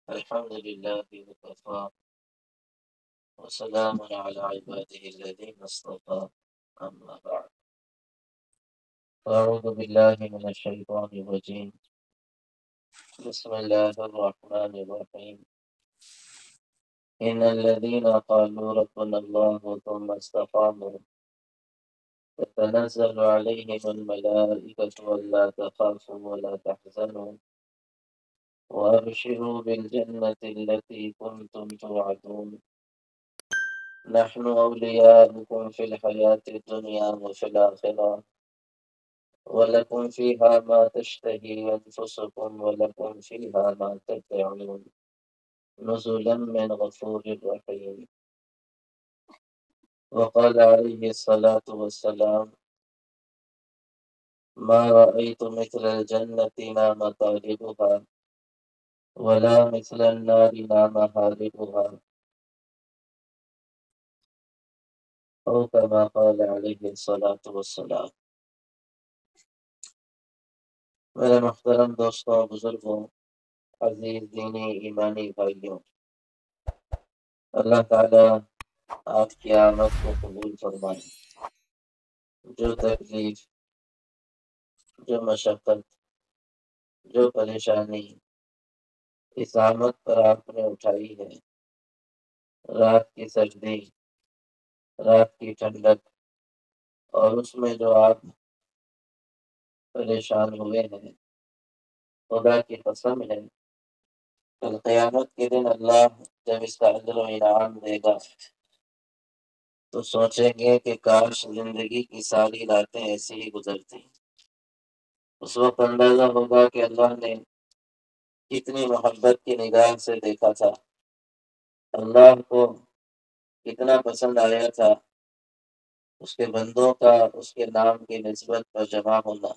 الحمد لله وكفى وسلام على عباده الذين اصطفى أما بعد. أعوذ بالله من الشيطان الرجيم. بسم الله الرحمن الرحيم. إن الذين قالوا ربنا الله ثم استقاموا تتنزل عليهم الملائكة ألا تخافوا ولا تحزنوا وأبشروا بالجنة التي كنتم توعدون. نحن أولياؤكم في الحياة الدنيا وفي الآخرة ولكم فيها ما تشتهي أنفسكم ولكم فيها ما تدعون نزلا من غفور رحيم. وقال عليه الصلاة والسلام: ما رأيت مثل الجنة نام طالبها ولا مثل النار نام هاربها، أو كما قال عليه الصلاة والسلام. میرے محترم دوستوں، بزرگوں، عزیز دینی ایمانی بھائیوں، اللہ تعالیٰ آپ کی آمد کو قبول فرمائے۔ جو تکلیف، جو مشقت، جو پریشانی اس آمد پر آپ نے اٹھائی ہے، رات کی سردی، رات کی ٹھنڈک، اور اس میں جو آپ پریشان ہوئے ہیں، خدا کی قسم ہے کل قیامت کے دن اللہ جب اس کا اجر و انعام دے گا تو سوچیں گے کہ کاش زندگی کی ساری راتیں ایسی ہی گزرتی۔ اس وقت اندازہ ہوگا کہ اللہ نے کتنی محبت کی نگاہ سے دیکھا تھا، اللہ کو کتنا پسند آیا تھا اس کے بندوں کا اس کے نام کی نسبت پر جمع ہونا،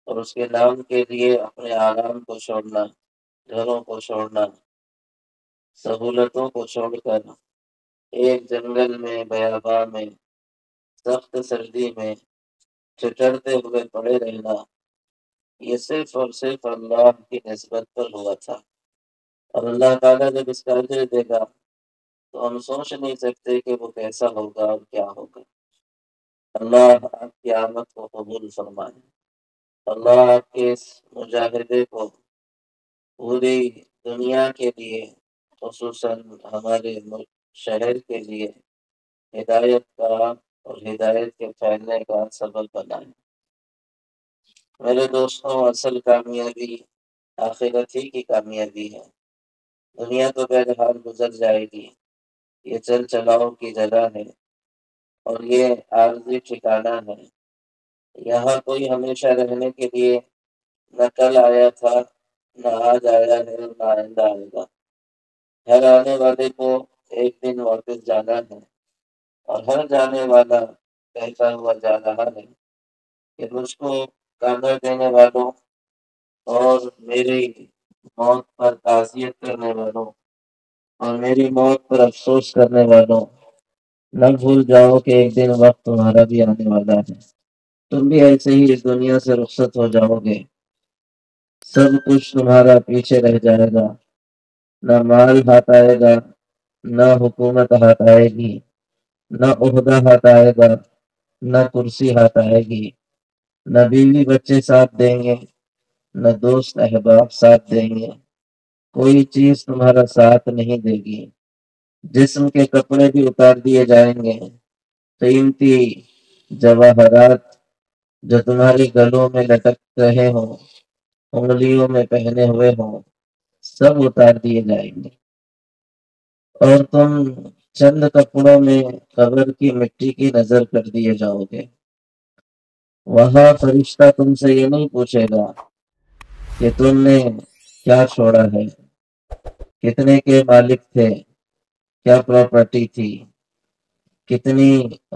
اور اس کے نام کے لیے اپنے آرام کو چھوڑنا، گھروں کو چھوڑنا، سہولتوں کو چھوڑ کر ایک جنگل میں، بیاباں میں، سخت سردی میں ٹھٹرتے ہوئے پڑے رہنا، یہ صرف اور صرف اللہ کی نسبت پر ہوا تھا۔ اور اللہ تعالیٰ جب اس کا اجر دے گا تو ہم سوچ نہیں سکتے کہ وہ کیسا ہوگا اور کیا ہوگا۔ اللہ آپ کی آمد کو قبول فرمائے۔ اللہ آپ کے اس مجاہدے کو پوری دنیا کے لیے، خصوصاً ہمارے ملک شہر کے لیے ہدایت کا اور ہدایت کے پھیلنے کا سبب بنائے۔ میرے دوستوں، اصل کامیابی آخرت ہی کی کامیابی ہے۔ دنیا تو بہرحال گزر جائے گی، یہ چل چلاؤ کی جگہ ہے اور یہ عارضی ٹھکانہ ہے۔ یہاں کوئی ہمیشہ رہنے کے لیے نہ کل آیا تھا، نہ آج آیا ہے، نہ آئندہ آئے گا۔ ہر آنے والے کو ایک دن واپس جانا ہے، اور ہر جانے والا کہتا ہوا جا رہا ہے کہ مجھ کو قدر دینے والوں اور میری موت پر تعزیت کرنے والوں اور میری موت پر افسوس کرنے والوں، نہ بھول جاؤ کہ ایک دن وقت تمہارا بھی آنے والا ہے، تم بھی ایسے ہی اس دنیا سے رخصت ہو جاؤ گے۔ سب کچھ تمہارا پیچھے رہ جائے گا، نہ مال ہاتھ آئے گا، نہ حکومت ہاتھ آئے گی، نہ عہدہ ہاتھ آئے گا، نہ کرسی ہاتھ آئے گی، نہ بیوی بچے ساتھ دیں گے، نہ دوست احباب ساتھ دیں گے، کوئی چیز تمہارا ساتھ نہیں دے گی۔ جسم کے کپڑے بھی اتار دیے جائیں گے، قیمتی جواہرات جو تمہارے گلوں میں لٹک رہے ہوں، انگلیوں میں پہنے ہوئے ہوں، سب اتار دیے جائیں گے، اور تم چند کپڑوں میں قبر کی مٹی کی نظر کر دیے جاؤ گے۔ وہاں فرشتہ تم سے یہ نہیں پوچھے گا کہ تم نے کیا چھوڑا ہے، کتنے کے مالک تھے، کیا پراپرٹی تھی، کتنی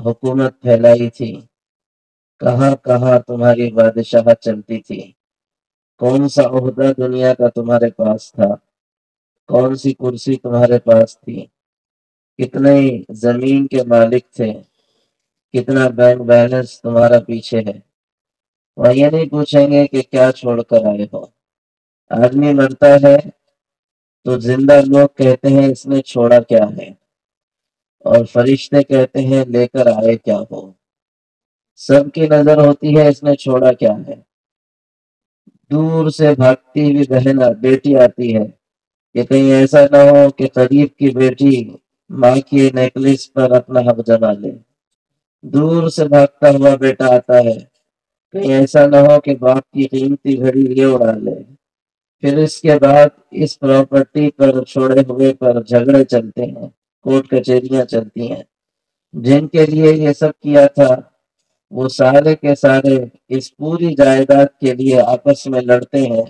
حکومت پھیلائی تھی، کہاں کہاں تمہاری بادشاہت چلتی تھی، کون سا عہدہ دنیا کا تمہارے پاس تھا، کون سی کرسی تمہارے پاس تھی، کتنے زمین کے مالک تھے، کتنا بینک بیلنس تمہارا پیچھے ہے۔ وہ یہ نہیں پوچھیں گے کہ کیا چھوڑ کر آئے ہو۔ آدمی مرتا ہے تو زندہ لوگ کہتے ہیں اس نے چھوڑا کیا ہے، اور فرشتے کہتے ہیں لے کر آئے کیا ہو۔ سب کی نظر ہوتی ہے اس نے چھوڑا کیا ہے۔ دور سے بھاگتی ہوئی بہن بیٹی آتی ہے کہ کہیں ایسا نہ ہو کہ قریب کی بیٹی ماں کی نیکلس پر اپنا حق جما لے۔ دور سے بھاگتا ہوا بیٹا آتا ہے، کہیں ایسا نہ ہو کہ باپ کی قیمتی گھڑی یہ اڑا لے۔ پھر اس کے بعد اس پراپرٹی پر چھوڑے ہوئے پر جھگڑے چلتے ہیں، کورٹ کچہریاں چلتی ہیں۔ جن کے لیے یہ سب کیا تھا وہ سارے کے سارے اس پوری جائیداد کے لیے آپس میں لڑتے ہیں،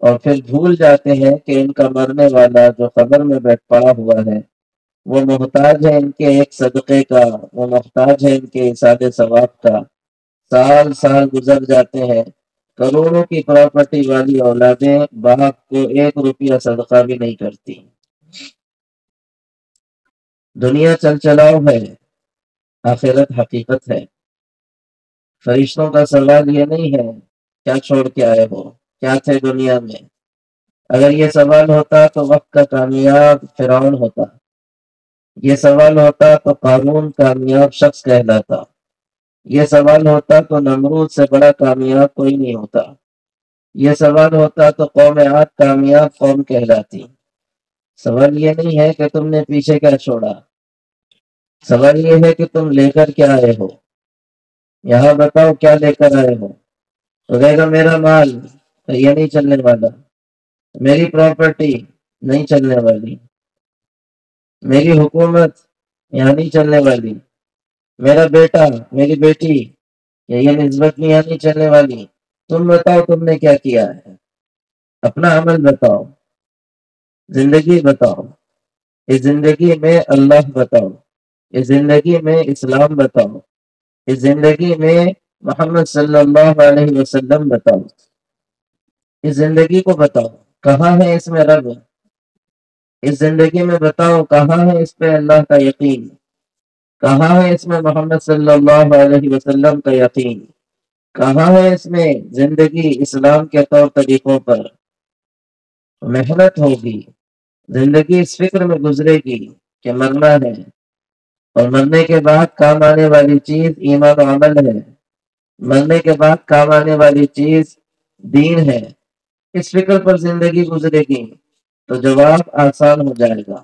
اور پھر بھول جاتے ہیں کہ ان کا مرنے والا جو قبر میں بیٹھ پڑا ہوا ہے وہ محتاج ہے ان کے ایک صدقے کا، وہ محتاج ہے ان کے احسان ثواب کا۔ سال سال گزر جاتے ہیں، کروڑوں کی پراپرٹی والی اولادیں باپ کو 1 روپیہ صدقہ بھی نہیں کرتی۔ دنیا چل چلاؤ ہے، آخرت حقیقت ہے۔ فرشتوں کا سوال یہ نہیں ہے کیا چھوڑ کے آئے ہو، کیا تھے دنیا میں۔ اگر یہ سوال ہوتا تو وقت کا کامیاب فرعون ہوتا، یہ سوال ہوتا تو قارون کامیاب شخص کہلاتا، یہ سوال ہوتا تو نمرود سے بڑا کامیاب کوئی نہیں ہوتا، یہ سوال ہوتا تو قوم عاد کامیاب قوم کہلاتی۔ سوال یہ نہیں ہے کہ تم نے پیچھے کیا چھوڑا، سوال یہ ہے کہ تم لے کر کیا آئے ہو۔ یہاں بتاؤ کیا لے کر آئے ہو۔ تو کہے گا میرا مال، تو یہ نہیں چلنے والا۔ میری پراپرٹی نہیں چلنے والی، میری حکومت یہاں نہیں چلنے والی، میرا بیٹا میری بیٹی یہ نسبت میں یہاں نہیں چلنے والی۔ تم بتاؤ تم نے کیا کیا ہے، اپنا عمل بتاؤ، زندگی بتاؤ، اس زندگی میں اللہ بتاؤ، اس زندگی میں اسلام بتاؤ، اس زندگی میں محمد صلی اللہ علیہ وسلم بتاؤ، اس زندگی کو بتاؤ کہاں ہے اس میں رب، اس زندگی میں بتاؤ کہاں ہے اس پہ اللہ کا یقین، کہاں ہے اس میں محمد صلی اللہ علیہ وسلم کا یقین، کہاں ہے اس میں زندگی اسلام کے طور طریقوں پر۔ محنت ہوگی، زندگی اس فکر میں گزرے گی کہ مرنا ہے، اور مرنے کے بعد کام آنے والی چیز ایمان و عمل ہے، مرنے کے بعد کام آنے والی چیز دین ہے۔ اس فکر پر زندگی گزرے گی تو جواب آسان ہو جائے گا،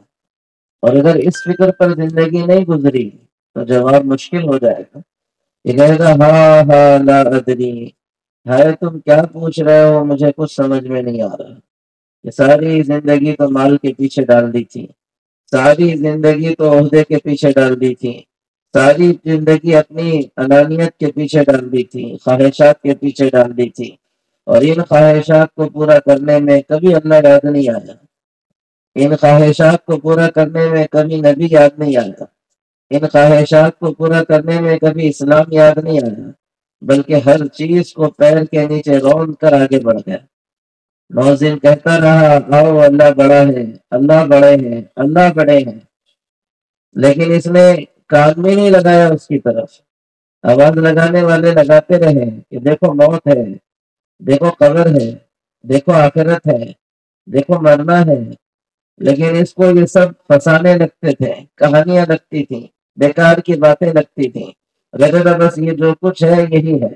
اور اگر اس فکر پر زندگی نہیں گزری تو جواب مشکل ہو جائے گا۔ یہ کہے گا ہاں ہاں لا ادری، ہے تم کیا پوچھ رہے ہو، مجھے کچھ سمجھ میں نہیں آ رہا۔ یہ ساری زندگی تو مال کے پیچھے ڈال دی تھی، ساری زندگی تو عہدے کے پیچھے ڈال دی تھی، ساری زندگی اپنی انانیت کے پیچھے ڈال دی تھی، خواہشات کے پیچھے ڈال دی تھی، اور ان خواہشات کو پورا کرنے میں کبھی اللہ یاد نہیں آیا، ان خواہشات کو پورا کرنے میں کبھی نبی یاد نہیں آیا، ان خواہشات کو پورا کرنے میں کبھی اسلام یاد نہیں آیا، بلکہ ہر چیز کو پیر کے نیچے رون کر آگے بڑھ گیا۔ مؤذن کہتا رہا آؤ اللہ بڑا ہے، اللہ بڑے ہیں، اللہ بڑے ہیں، لیکن اس نے کان بھی نہیں لگایا اس کی طرف۔ آواز لگانے والے لگاتے رہے کہ دیکھو موت ہے، دیکھو قبر ہے، دیکھو آخرت ہے، دیکھو مرنا ہے، لیکن اس کو یہ سب فسانے لگتے تھے، کہانیاں لگتی تھیں، بیکار کی باتیں لگتی تھیں۔ کہتے تھا بس یہ جو کچھ ہے یہی ہے،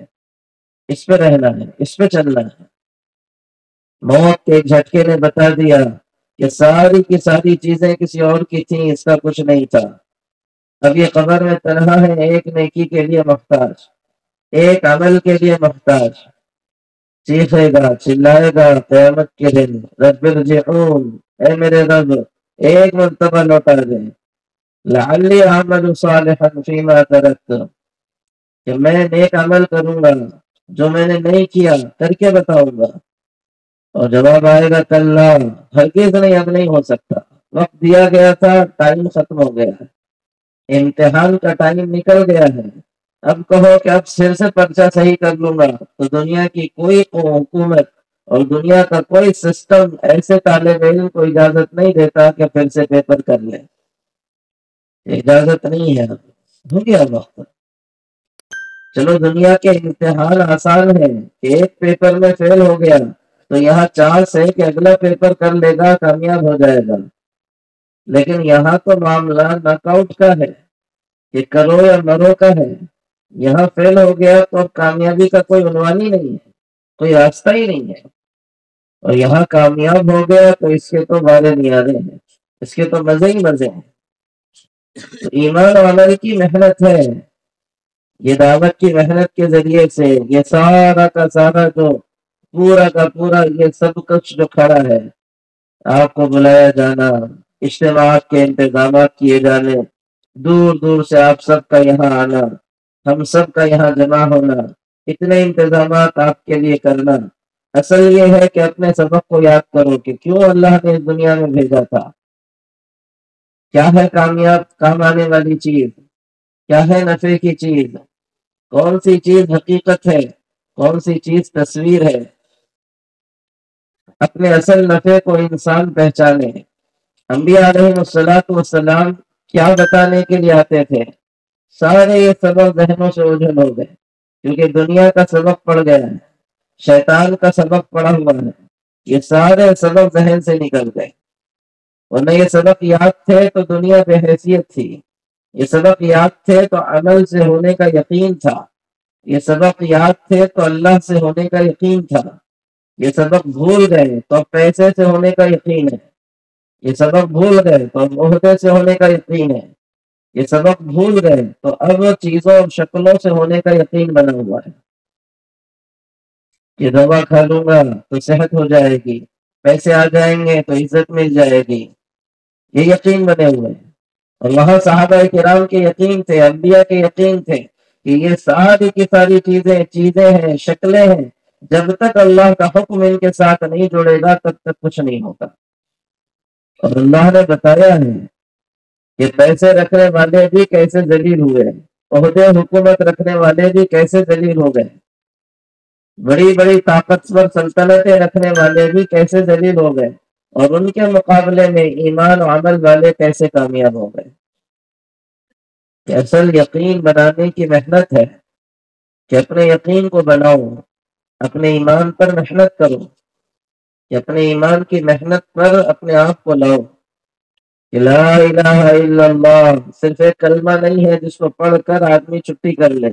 اس پہ رہنا ہے، اس پہ چلنا ہے۔ موت کے جھٹکے نے بتا دیا کہ ساری کی ساری چیزیں کسی اور کی تھیں، اس کا کچھ نہیں تھا۔ اب یہ قبر میں تنہا ہے، ایک نیکی کے لیے محتاج، ایک عمل کے لیے محتاج۔ چیخے گا، چلائے گا قیامت کے دن رب ارجعون، اے میرے رب ایک مرتبہ لوٹا دے، لعلی اعمل صالحا فیما ترکت، کہ میں نیک عمل کروں گا جو میں نے نہیں کیا کر کے بتاؤں گا۔ اور جواب آئے گا کلا، ہرگز نہیں، اب نہیں ہو سکتا، وقت دیا گیا تھا، ٹائم ختم ہو گیا ہے، امتحان کا ٹائم نکل گیا ہے۔ اب کہو کہ اب سر سے پرچہ صحیح کر لوں گا تو دنیا کی کوئی حکومت اور دنیا کا کوئی سسٹم ایسے طالب علم کو اجازت نہیں دیتا کہ پھر سے پیپر کر لے، اجازت نہیں ہے، ہو گیا وقت۔ چلو دنیا کے امتحان آسان ہے کہ ایک پیپر میں فیل ہو گیا تو یہاں چانس ہے کہ اگلا پیپر کر لے گا، کامیاب ہو جائے گا، لیکن یہاں تو معاملہ ناک آؤٹ کا ہے کہ کرو یا مرو کا ہے۔ یہاں فیل ہو گیا تو اب کامیابی کا کوئی عنوان ہی نہیں ہے، کوئی راستہ ہی نہیں ہے، اور یہاں کامیاب ہو گیا تو اس کے تو بارے نیارے ہیں، اس کے تو مزے ہی مزے ہیں۔ تو ایمان و عمل کی محنت ہے، یہ دعوت کی محنت کے ذریعے سے یہ سارا کا سارا جو پورا کا پورا یہ سب کچھ جو کھڑا ہے، آپ کو بلایا جانا، اجتماعات کے انتظامات کیے جانے، دور دور سے آپ سب کا یہاں آنا، ہم سب کا یہاں جمع ہونا، اتنے انتظامات آپ کے لیے کرنا، اصل یہ ہے کہ اپنے سبق کو یاد کرو کہ کیوں اللہ نے اس دنیا میں بھیجا تھا، کیا ہے کامیاب کام آنے والی چیز، کیا ہے نفع کی چیز، کون سی چیز حقیقت ہے، کون سی چیز تصویر ہے۔ اپنے اصل نفع کو انسان پہچانے۔ انبیاء علیہ والسلام کیا بتانے کے لیے آتے تھے؟ سارے یہ سبق ذہنوں سے اوجھل ہو گئے، کیونکہ دنیا کا سبق پڑ گیا ہے، شیطان کا سبق پڑا ہوا ہے، یہ سارے سبق ذہن سے نکل گئے۔ ورنہ یہ سبق یاد تھے تو دنیا بے حیثیت تھی، یہ سبق یاد تھے تو عمل سے ہونے کا یقین تھا، یہ سبق یاد تھے تو اللہ سے ہونے کا یقین تھا، یہ سبق بھول گئے تو اب پیسے سے ہونے کا یقین ہے، یہ سبق بھول گئے تو اب عہدے سے ہونے کا یقین ہے، یہ سبق بھول گئے تو اب چیزوں اور شکلوں سے ہونے کا یقین بنا ہوا ہے کہ دوا کھا لوں گا تو صحت ہو جائے گی، پیسے آ جائیں گے تو عزت مل جائے گی، یہ یقین بنے ہوئے ہیں۔ اور وہاں صحابہ کرام کے یقین تھے، انبیاء کے یقین تھے کہ یہ ساری کی ساری چیزیں ہیں، شکلیں ہیں، جب تک اللہ کا حکم ان کے ساتھ نہیں جڑے گا تب تک کچھ نہیں ہوگا۔ اور اللہ نے بتایا ہے کہ پیسے رکھنے والے بھی کیسے ذلیل ہوئے، عہدے حکومت رکھنے والے بھی کیسے ذلیل ہو گئے، بڑی بڑی طاقتور سلطنتیں رکھنے والے بھی کیسے ذلیل ہو گئے، اور ان کے مقابلے میں ایمان و عمل والے کیسے کامیاب ہو گئے۔ کہ اصل یقین بنانے کی محنت ہے کہ اپنے یقین کو بناؤ، اپنے ایمان پر محنت کرو، کہ اپنے ایمان کی محنت پر اپنے آپ کو لاؤ کہ لا الہ الا اللہ صرف ایک کلمہ نہیں ہے جس کو پڑھ کر آدمی چھٹی کر لے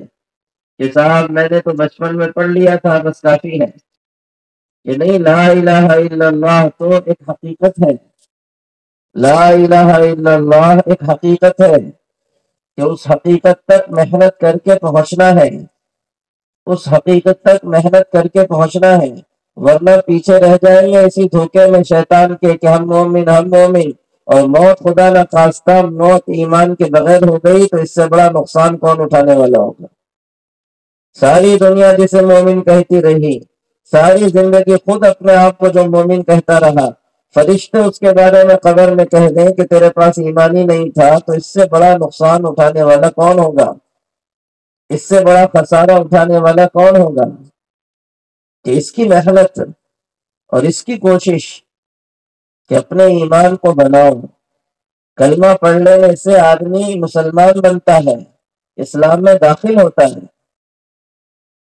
کہ صاحب میں نے تو بچپن میں پڑھ لیا تھا بس کافی ہے، کہ نہیں، لا الہ الا اللہ تو ایک حقیقت ہے، لا الہ الا اللہ ایک حقیقت ہے کہ اس حقیقت تک محنت کر کے پہنچنا ہے، اس حقیقت تک محنت کر کے پہنچنا ہے، ورنہ پیچھے رہ جائیں گے اسی دھوکے میں شیطان کے کہ ہم مومن، اور موت خدا نہ خواستہ موت ایمان کے بغیر ہو گئی تو اس سے بڑا نقصان کون اٹھانے والا ہوگا۔ ساری دنیا جسے مومن کہتی رہی، ساری زندگی خود اپنے آپ کو جو مومن کہتا رہا، فرشتے اس کے بارے میں قبر میں کہہ دیں کہ تیرے پاس ایمان ہی نہیں تھا، تو اس سے بڑا نقصان اٹھانے والا کون ہوگا، اس سے بڑا خسارہ اٹھانے والا کون ہوگا؟ کہ اس کی محنت اور اس کی کوشش کہ اپنے ایمان کو بناؤ۔ کلمہ پڑھ لینے سے آدمی مسلمان بنتا ہے، اسلام میں داخل ہوتا ہے،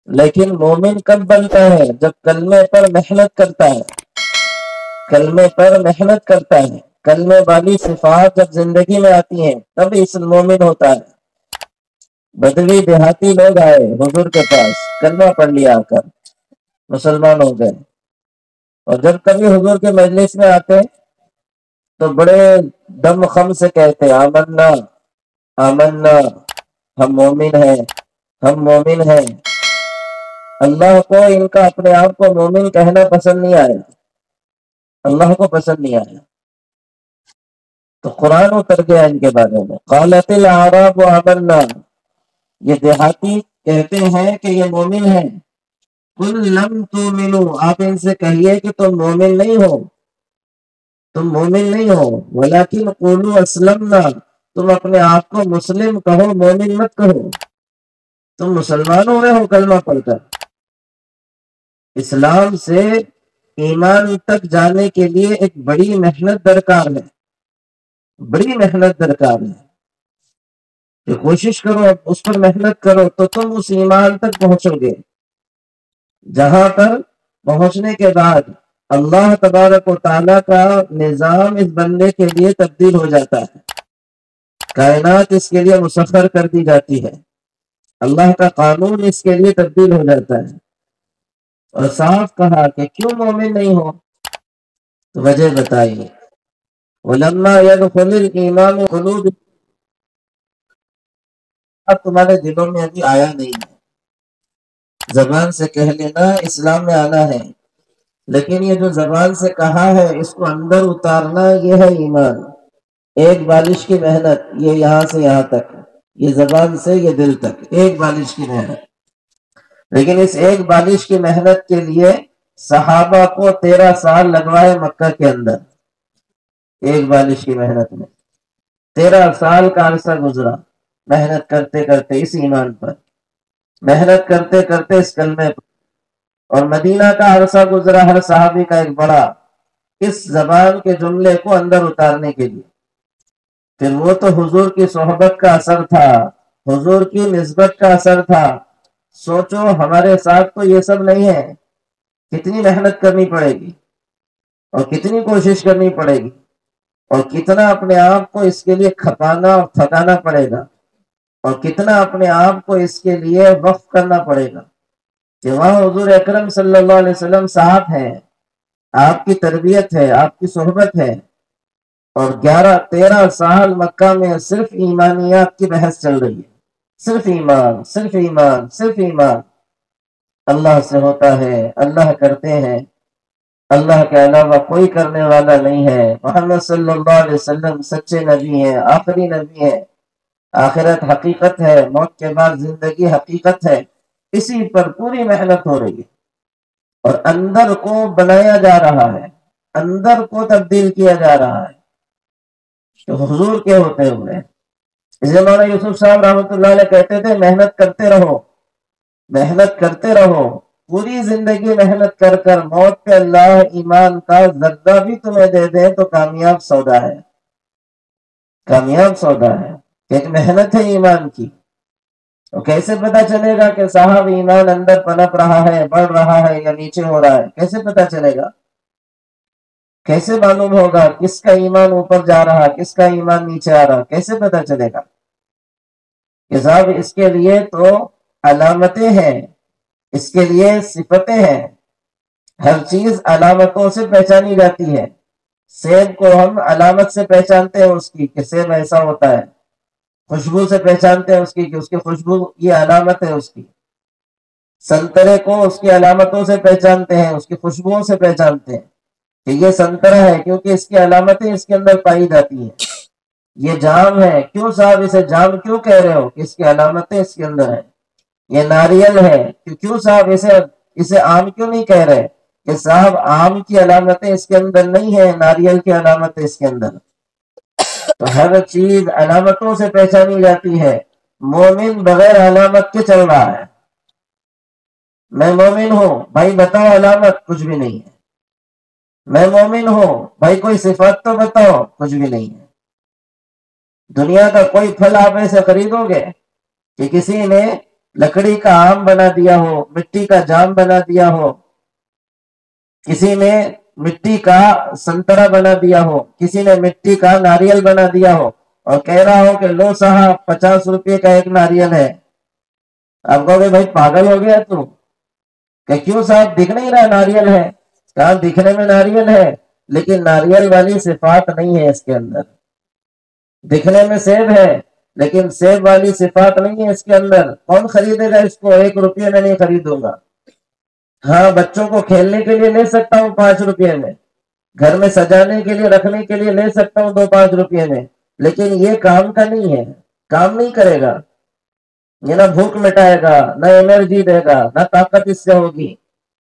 لیکن مومن کب بنتا ہے؟ جب کلمے پر محنت کرتا ہے، کلمے پر محنت کرتا ہے، کلمے والی صفات جب زندگی میں آتی ہیں تب اس مومن ہوتا ہے۔ بدوی دیہاتی لوگ آئے حضور کے پاس، کلمہ پڑھ لیا آ کر مسلمان ہو گئے، اور جب کبھی حضور کے مجلس میں آتے تو بڑے دم خم سے کہتے آمنا آمنا، ہم مومن ہیں، ہم مومن ہیں۔ اللہ کو ان کا اپنے آپ کو مومن کہنا پسند نہیں آیا، اللہ کو پسند نہیں آیا، تو قرآن اتر گیا ان کے بارے میں، قالت الاعراب آمنا، یہ دیہاتی کہتے ہیں کہ یہ مومن ہیں، قل لم تؤمنوا، آپ ان سے کہیے کہ تم مومن نہیں ہو، تم مومن نہیں ہو، ولیکن قولوا اسلمنا، تم اپنے آپ کو مسلم کہو، مومن مت کہو، تم مسلمان ہو رہے ہو کلمہ پڑھ کر۔ اسلام سے ایمان تک جانے کے لیے ایک بڑی محنت درکار ہے، بڑی محنت درکار ہے، کہ کوشش کرو، اس پر محنت کرو تو تم اس ایمان تک پہنچو گے جہاں پر پہنچنے کے بعد اللہ تبارک و تعالیٰ کا نظام اس بندے کے لیے تبدیل ہو جاتا ہے، کائنات اس کے لیے مسخر کر دی جاتی ہے، اللہ کا قانون اس کے لیے تبدیل ہو جاتا ہے۔ اور صاف کہا کہ کیوں مومن نہیں ہو؟ تو وجہ بتائیے، وَلَمَّا يَدْخُلِ الْإِيمَانُ قُلُوبِ، اب تمہارے دلوں میں ابھی آیا نہیں ہے، زبان سے کہہ لینا اسلام میں آنا ہے، لیکن یہ جو زبان سے کہا ہے اس کو اندر اتارنا، یہ ہے ایمان۔ ایک بالش کی محنت، یہ یہاں سے یہاں تک، یہ زبان سے یہ دل تک، ایک بالش کی محنت۔ لیکن اس ایک بالش کی محنت کے لیے صحابہ کو 13 سال لگوائے مکہ کے اندر، ایک بالش کی محنت میں 13 سال کا عرصہ گزرا، محنت کرتے کرتے اس ایمان پر، محنت کرتے کرتے اس کلمے پر، اور مدینہ کا عرصہ گزرا ہر صحابی کا ایک بڑا، اس زبان کے جملے کو اندر اتارنے کے لیے۔ پھر وہ تو حضور کی صحبت کا اثر تھا، حضور کی نسبت کا اثر تھا۔ سوچو ہمارے ساتھ تو یہ سب نہیں ہے، کتنی محنت کرنی پڑے گی اور کتنی کوشش کرنی پڑے گی، اور کتنا اپنے آپ کو اس کے لیے کھپانا اور تھکانا پڑے گا، اور کتنا اپنے آپ کو اس کے لیے وقف کرنا پڑے گا کہ وہاں حضور اکرم صلی اللہ علیہ وسلم صاحب ہیں، آپ کی تربیت ہے، آپ کی صحبت ہے، اور 13 سال مکہ میں صرف ایمانیات کی بحث چل رہی ہے، صرف ایمان، صرف ایمان، صرف ایمان۔ اللہ سے ہوتا ہے، اللہ کرتے ہیں، اللہ کے علاوہ کوئی کرنے والا نہیں ہے، محمد صلی اللہ علیہ وسلم سچے نبی ہیں، آخری نبی ہیں، آخرت حقیقت ہے، موت کے بعد زندگی حقیقت ہے، اسی پر پوری محنت ہو رہی ہے، اور اندر کو بنایا جا رہا ہے، اندر کو تبدیل کیا جا رہا ہے تو حضور کے ہوتے ہوئے۔ اس لیے مولانا یوسف صاحب رحمۃ اللہ علیہ کہتے تھے محنت کرتے رہو، محنت کرتے رہو، پوری زندگی محنت کر کر موت پہ اللہ ایمان کا ذرہ بھی تمہیں دے دے تو کامیاب سودا ہے، کامیاب سودا ہے۔ ایک محنت ہے ایمان کی۔ تو کیسے پتا چلے گا کہ صاحب ایمان اندر پنپ رہا ہے، بڑھ رہا ہے یا نیچے ہو رہا ہے؟ کیسے پتا چلے گا؟ کیسے معلوم ہوگا کس کا ایمان اوپر جا رہا، کس کا ایمان نیچے آ رہا؟ کیسے پتا چلے گا کہ صاحب اس کے لیے تو علامتیں ہیں، اس کے لیے صفتیں ہیں، ہر چیز علامتوں سے پہچانی جاتی ہے۔ سیب کو ہم علامت سے پہچانتے ہیں اس کی کہ سیب ایسا ہوتا ہے، خوشبو سے پہچانتے ہیں اس کی کہ اس کی خوشبو یہ علامت ہے اس کی۔ سنترے کو اس کی علامتوں سے پہچانتے ہیں، اس کی خوشبوؤں سے پہچانتے ہیں کہ یہ سنترا ہے کیونکہ اس کی علامتیں اس کے اندر پائی جاتی ہیں۔ یہ جام ہے، کیوں صاحب اسے جام کیوں کہہ رہے ہو؟ کہ اس کی علامتیں اس کے اندر ہیں۔ یہ ناریل ہے، کیوں صاحب اسے آم کیوں نہیں کہہ رہے؟ کہ صاحب آم کی علامتیں اس کے اندر نہیں ہیں، ناریل کی علامتیں اس کے اندر۔ تو ہر چیز علامتوں سے پہچانی جاتی ہے۔ مومن بغیر علامت کے چل رہا ہے۔ میں مومن ہوں، بھائی بتاؤ علامت، کچھ بھی نہیں ہے۔ میں مومن ہوں، بھائی کوئی صفات تو بتاؤ، کچھ بھی نہیں ہے۔ دنیا کا کوئی پھل آپ ایسے خریدو گے کہ کسی نے لکڑی کا آم بنا دیا ہو، مٹی کا جام بنا دیا ہو، کسی نے مٹی کا سنترا بنا دیا ہو، کسی نے مٹی کا ناریل بنا دیا ہو، اور کہہ رہا ہو کہ لو صاحب 50 روپے کا ایک ناریل ہے؟ آپ کہو گے بھائی پاگل ہو گیا تو؟ کہ کیوں صاحب دکھ نہیں رہا ناریل ہے؟ کہاں دکھنے میں ناریل ہے لیکن ناریل والی صفات نہیں ہے اس کے اندر۔ دکھنے میں سیب ہے لیکن سیب والی صفات نہیں ہے اس کے اندر۔ کون خریدے گا اس کو؟ 1 روپے میں نہیں خریدوں گا۔ ہاں بچوں کو کھیلنے کے لیے لے سکتا ہوں 5 روپے میں، گھر میں سجانے کے لیے رکھنے کے لیے لے سکتا ہوں 2-5 روپے میں، لیکن یہ کام کا نہیں ہے، کام نہیں کرے گا۔ یہ نہ بھوک مٹائے گا، نہ انرجی دے گا، نہ طاقت اس سے ہوگی،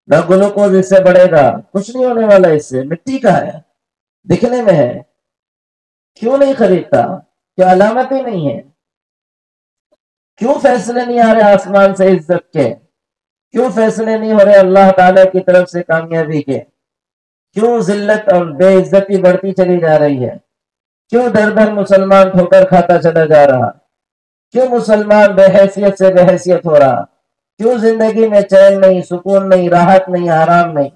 نہ گلوکوز اس سے بڑھے گا، کچھ نہیں ہونے والا اس سے۔ مٹی کا ہے، دکھنے میں ہے، کیوں نہیں خریدتا؟ کیا علامت ہی نہیں ہے؟ کیوں فیصلے نہیں آ رہے آسمان سے عزت کے؟ کیوں فیصلے نہیں ہو رہے اللہ تعالیٰ کی طرف سے کامیابی کے؟ کیوں ذلت اور بے عزتی بڑھتی چلی جا رہی ہے؟ کیوں در در مسلمان ٹھوکر کھاتا چلا جا رہا؟ کیوں مسلمان بے حیثیت سے بے حیثیت ہو رہا؟ کیوں زندگی میں چین نہیں، سکون نہیں، راحت نہیں، آرام نہیں؟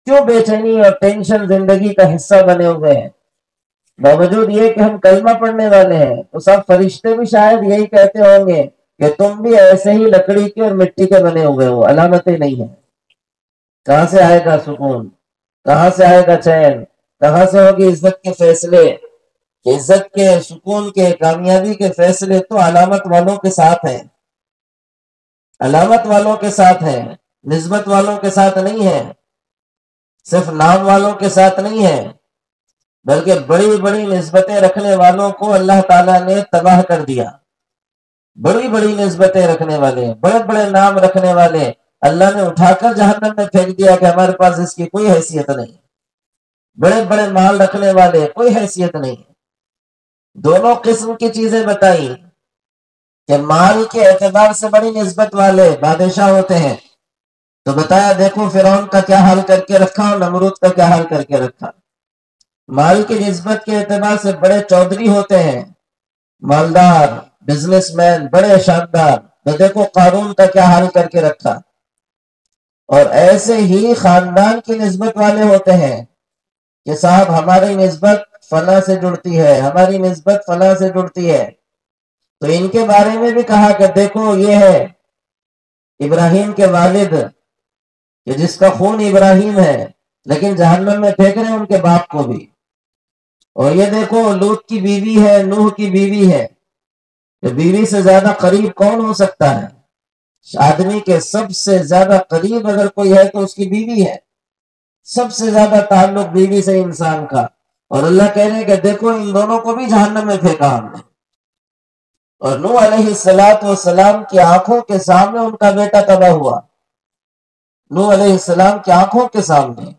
کیوں بے چینی اور ٹینشن زندگی کا حصہ بنے ہوئے ہیں؟ باوجود یہ کہ ہم کلمہ پڑھنے والے ہیں، تو سب فرشتے بھی شاید یہی کہتے ہوں گے کہ تم بھی ایسے ہی لکڑی کے اور مٹی کے بنے ہوئے ہو، علامتیں نہیں ہیں۔ کہاں سے آئے گا سکون؟ کہاں سے آئے گا چین؟ کہاں سے ہوگی عزت کے فیصلے؟ عزت کے، سکون کے، کامیابی کے فیصلے تو علامت والوں کے ساتھ ہیں، علامت والوں کے ساتھ ہیں، نسبت والوں کے ساتھ نہیں ہے، صرف نام والوں کے ساتھ نہیں ہے، بلکہ بڑی بڑی نسبتیں رکھنے والوں کو اللہ تعالیٰ نے تباہ کر دیا۔ بڑی بڑی نسبتیں رکھنے والے، بڑے بڑے نام رکھنے والے اللہ نے اٹھا کر جہنم میں پھینک دیا کہ ہمارے پاس اس کی کوئی حیثیت نہیں۔ بڑے بڑے مال رکھنے والے، کوئی حیثیت نہیں۔ دونوں قسم کی چیزیں بتائی کہ مال کے اعتبار سے بڑی نسبت والے بادشاہ ہوتے ہیں، تو بتایا دیکھو فرعون کا کیا حال کر کے رکھا اور نمرود کا کیا حال کر کے رکھا۔ مال کی نسبت کے اعتبار سے بڑے چودھری ہوتے ہیں، مالدار، بزنس مین، بڑے شاندار، تو دیکھو قارون کا کیا حال کر کے رکھا۔ اور ایسے ہی خاندان کی نسبت والے ہوتے ہیں کہ صاحب ہماری نسبت فلاں سے جڑتی ہے، ہماری نسبت فلاں سے جڑتی ہے، تو ان کے بارے میں بھی کہا کہ دیکھو یہ ہے ابراہیم کے والد، کہ جس کا خون ابراہیم ہے، لیکن جہنم میں پھینک رہے ہیں ان کے باپ کو بھی۔ اور یہ دیکھو لوط کی بیوی ہے، نوح کی بیوی ہے، کہ بیوی سے زیادہ قریب کون ہو سکتا ہے؟ آدمی کے سب سے زیادہ قریب اگر کوئی ہے تو اس کی بیوی ہے، سب سے زیادہ تعلق بیوی سے انسان کا۔ اور اللہ کہہ رہے ہیں کہ دیکھو ان دونوں کو بھی جہنم میں پھینکا ہم نے۔ اور نوح علیہ السلام کی آنکھوں کے سامنے ان کا بیٹا تباہ ہوا، نوح علیہ السلام کی آنکھوں کے سامنے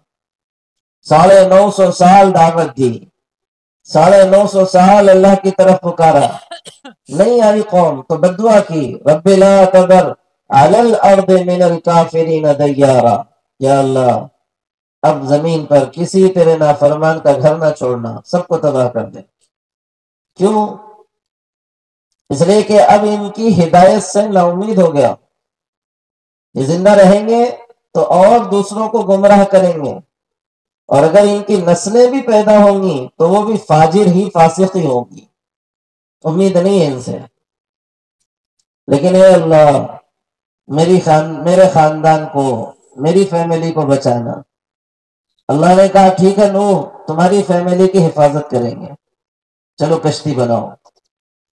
950 سال دعوت دی، 950 سال اللہ کی طرف پکارا، نہیں آئی قوم تو بددعا کی، رب لا تذر علی الارض من الکافرین دیارا، یا اللہ اب زمین پر کسی تیرے نافرمان کا گھر نہ چھوڑنا، سب کو تباہ کر دے۔ کیوں؟ اس لیے کہ اب ان کی ہدایت سے نا امید ہو گیا، یہ زندہ رہیں گے تو اور دوسروں کو گمراہ کریں گے، اور اگر ان کی نسلیں بھی پیدا ہوں گی تو وہ بھی فاجر ہی، فاسق ہی ہوں گی، امید نہیں ہے ان سے۔ لیکن اے اللہ میرے خاندان کو، میری فیملی کو بچانا۔ اللہ نے کہا ٹھیک ہے نوح تمہاری فیملی کی حفاظت کریں گے، چلو کشتی بناؤ۔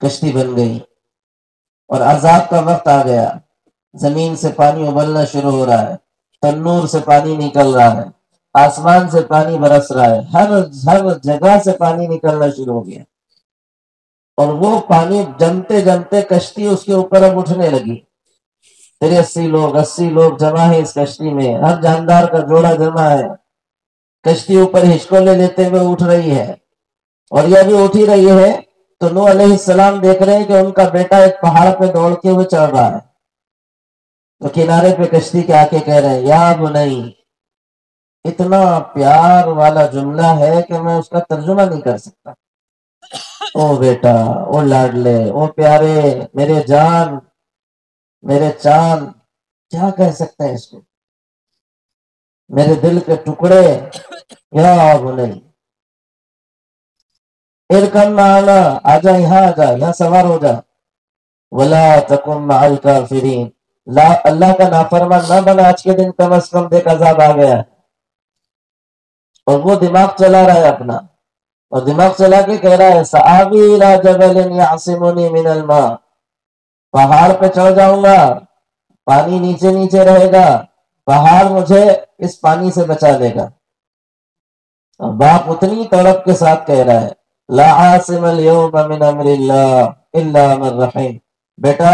کشتی بن گئی اور عذاب کا وقت آ گیا، زمین سے پانی ابلنا شروع ہو رہا ہے، تنور سے پانی نکل رہا ہے، آسمان سے پانی برس رہا ہے، ہر جگہ سے پانی نکلنا شروع ہو گیا، اور وہ پانی جمتے جمتے کشتی اس کے اوپر اب اٹھنے لگی۔ 80 لوگ جمع ہیں اس کشتی میں، ہر جاندار کا جوڑا جمع ہے، کشتی اوپر ہچکولے لیتے ہوئے اٹھ رہی ہے، اور یہ بھی اٹھی رہی ہے تو نوح علیہ السلام دیکھ رہے ہیں کہ ان کا بیٹا ایک پہاڑ پہ دوڑ کے ہوئے چڑھ رہا ہے، تو کنارے پہ کشتی کے آ کے کہہ رہے ہیں یا بنی، اتنا پیار والا جملہ ہے کہ میں اس کا ترجمہ نہیں کر سکتا۔ او بیٹا، او لاڈلے، او پیارے، میرے جان، میرے چاند، کیا کہہ سکتے ہیں اس کو، میرے دل کے ٹکڑے، یا بنی ارکم معنا، آجا یہاں، آجا یہاں سوار ہو جا، ولا تکن مع الکافرین، اللہ کا نافرمان نہ بنا، آج کے دن کم از کم دیکھ عذاب آ گیا ہے۔ اور وہ دماغ چلا رہا ہے اپنا، اور دماغ چلا کے کہہ رہا ہے سآوی الی جبل یعصمنی من الماء، پہاڑ پہ چڑھ جاؤں گا، پانی نیچے نیچے رہے گا، پہاڑ مجھے اس پانی سے بچا لے گا۔ اور باپ اتنی تڑپ کے ساتھ کہہ رہا ہے لا عاصم اليوم من امر اللہ الا من رحم، بیٹا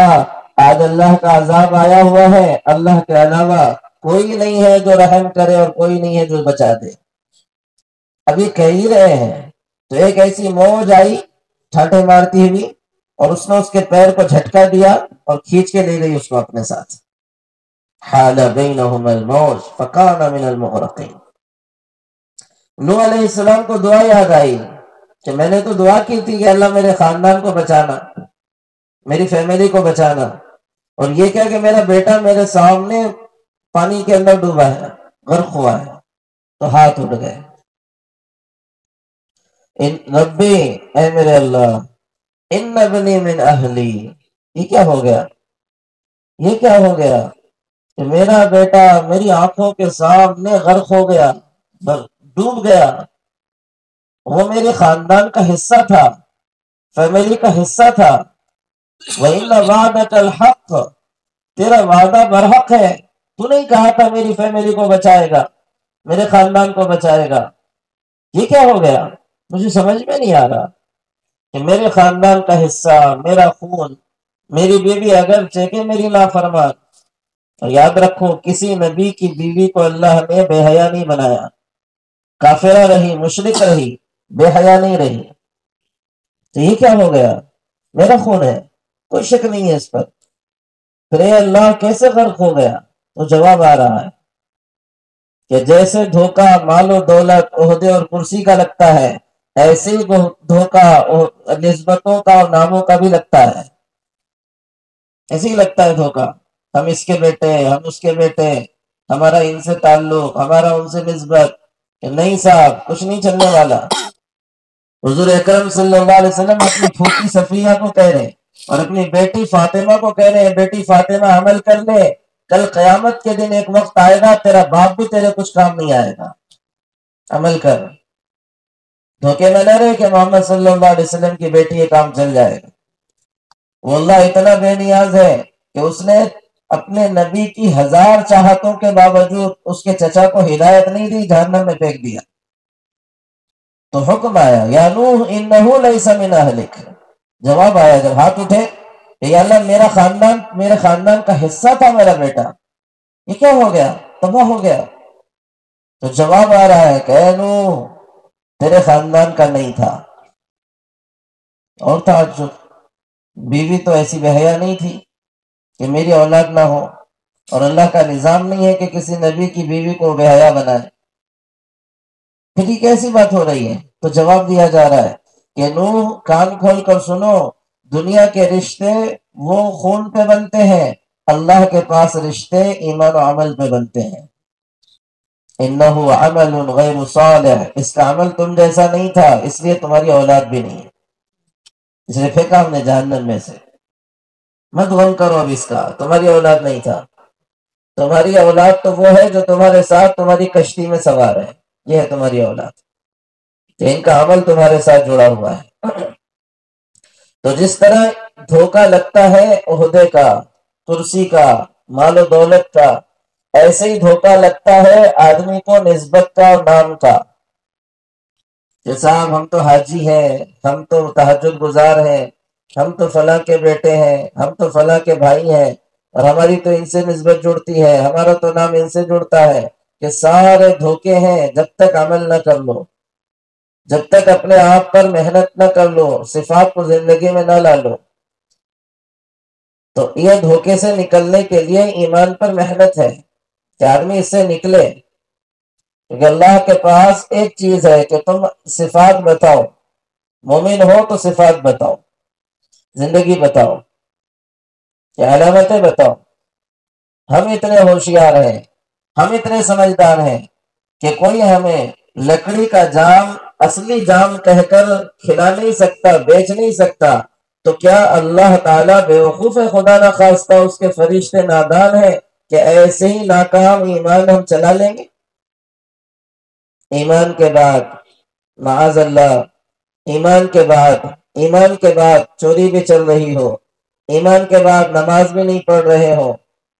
آج اللہ کا عذاب آیا ہوا ہے، اللہ کے علاوہ کوئی نہیں ہے جو رحم کرے اور کوئی نہیں ہے جو بچا دے۔ ابھی کہہ ہی رہے ہیں تو ایک ایسی موج آئی ٹھاٹے مارتی ہوئی، اور اس نے اس کے پیر کو جھٹکا دیا اور کھینچ کے لے گئی اس کو اپنے ساتھ۔ حال بینہما الموج فکان من المغرقین۔ نوح علیہ السلام کو دعا یاد آئی کہ میں نے تو دعا کی تھی کہ اللہ میرے خاندان کو بچانا، میری فیملی کو بچانا، اور یہ کیا کہ میرا بیٹا میرے سامنے پانی کے اندر ڈوبا ہے، غرق ہوا ہے، تو ہاتھ اٹھ گئے، ربی اے میرے اللہ، ان ابنی من اہلی، یہ کیا ہو گیا، یہ کیا ہو گیا کہ میرا بیٹا میری آنکھوں کے سامنے غرق ہو گیا، ڈوب گیا، وہ میرے خاندان کا حصہ تھا، فیملی کا حصہ تھا، وَإِنَّ وَعْدَكَ الْحَقُّ، تیرا وعدہ برحق ہے، تو نہیں کہا تھا میری فیملی کو بچائے گا، میرے خاندان کو بچائے گا، یہ کیا ہو گیا؟ مجھے سمجھ میں نہیں آ رہا کہ میرے خاندان کا حصہ، میرا خون، میری بیوی اگرچہ کہ میری نافرمان، اور یاد رکھو کسی نبی کی بیوی کو اللہ نے بے حیا نہیں بنایا، کافرہ رہی، مشرک رہی، بے حیا نہیں رہی، تو یہ کیا ہو گیا؟ میرا خون ہے، کوئی شک نہیں ہے اس پر، پھر اے اللہ کیسے غرق ہو گیا؟ تو جواب آ رہا ہے کہ جیسے دھوکہ مال و دولت، عہدے اور کرسی کا لگتا ہے، ایسے ہی دھوکہ نسبتوں کا اور ناموں کا بھی لگتا ہے، ایسے ہی لگتا ہے دھوکہ، ہم اس کے بیٹے، ہم اس کے بیٹے، ہمارا ان سے تعلق، ہمارا ان سے نسبت، کہ نہیں صاحب کچھ نہیں چلنے والا۔ حضور اکرم صلی اللہ علیہ وسلم اپنی پھوپھی صفیہ کو کہہ رہے اور اپنی بیٹی فاطمہ کو کہہ رہے ہیں، بیٹی فاطمہ عمل کر لے، کل قیامت کے دن ایک وقت آئے گا تیرا باپ بھی تیرے کچھ کام نہیں آئے گا، عمل کر، دھوکے میں نہ رہے کہ محمد صلی اللہ علیہ وسلم کی بیٹی یہ کام چل جائے گا۔ وہ اللہ اتنا بے نیاز ہے کہ اس نے اپنے نبی کی 1000 چاہتوں کے باوجود اس کے چچا کو ہدایت نہیں دی، جہنم میں پھینک دیا، تو حکم آیا یا نوح انہو لیس من اہلک، جواب آیا جب ہاتھ اٹھے کہ یا اللہ میرے خاندان کا حصہ تھا میرا بیٹا، یہ کیا ہو گیا؟ تباہ ہو گیا، تو جواب آ رہا ہے کہ اے نوح تیرے خاندان کا نہیں تھا، اور تھا جو بیوی تو ایسی بے حیا نہیں تھی کہ میری اولاد نہ ہو، اور اللہ کا نظام نہیں ہے کہ کسی نبی کی بیوی کو بے حیا بنائے، پھر یہ کیسی بات ہو رہی ہے؟ تو جواب دیا جا رہا ہے کہ نوح کان کھول کر سنو، دنیا کے رشتے وہ خون پہ بنتے ہیں، اللہ کے پاس رشتے ایمان و عمل پہ بنتے ہیں، انہو عمل غیر صالح، اس کا عمل تم جیسا نہیں تھا، اس لیے تمہاری اولاد بھی نہیں ہے، اس لیے پھینکا ہم نے جہنم میں سے، مت غم کرو اب اس کا، تمہاری اولاد نہیں تھا، تمہاری اولاد تو وہ ہے جو تمہارے ساتھ تمہاری کشتی میں سوار ہے، یہ ہے تمہاری اولاد، کہ ان کا عمل تمہارے ساتھ جڑا ہوا ہے۔ تو جس طرح دھوکہ لگتا ہے عہدے کا، کرسی کا، مال و دولت کا، ایسے ہی دھوکہ لگتا ہے آدمی کو نسبت کا اور نام کا، کہ صاحب ہم تو حاجی ہیں، ہم تو تہجد گزار ہیں، ہم تو فلاں کے بیٹے ہیں، ہم تو فلاں کے بھائی ہیں، اور ہماری تو ان سے نسبت جڑتی ہے، ہمارا تو نام ان سے جڑتا ہے، کہ سارے دھوکے ہیں جب تک عمل نہ کر لو، جب تک اپنے آپ پر محنت نہ کر لو، صفات کو زندگی میں نہ لا لو۔ تو یہ دھوکے سے نکلنے کے لیے ایمان پر محنت ہے کہ آدمی اس سے نکلے، کیونکہ اللہ کے پاس ایک چیز ہے کہ تم صفات بتاؤ، مومن ہو تو صفات بتاؤ، زندگی بتاؤ، کہ علامتیں بتاؤ۔ ہم اتنے ہوشیار ہیں، ہم اتنے سمجھدار ہیں کہ کوئی ہمیں لکڑی کا جام اصلی جام کہہ کر کھلا نہیں سکتا، بیچ نہیں سکتا، تو کیا اللہ تعالیٰ بیوقوف ہے؟ خدا نہ خواستہ اس کے فرشتے نادان ہیں کہ ایسے ہی ناکام ایمان ہم چلا لیں گے؟ ایمان کے بعد معاذ اللہ، ایمان کے بعد چوری بھی چل رہی ہو، ایمان کے بعد نماز بھی نہیں پڑھ رہے ہو،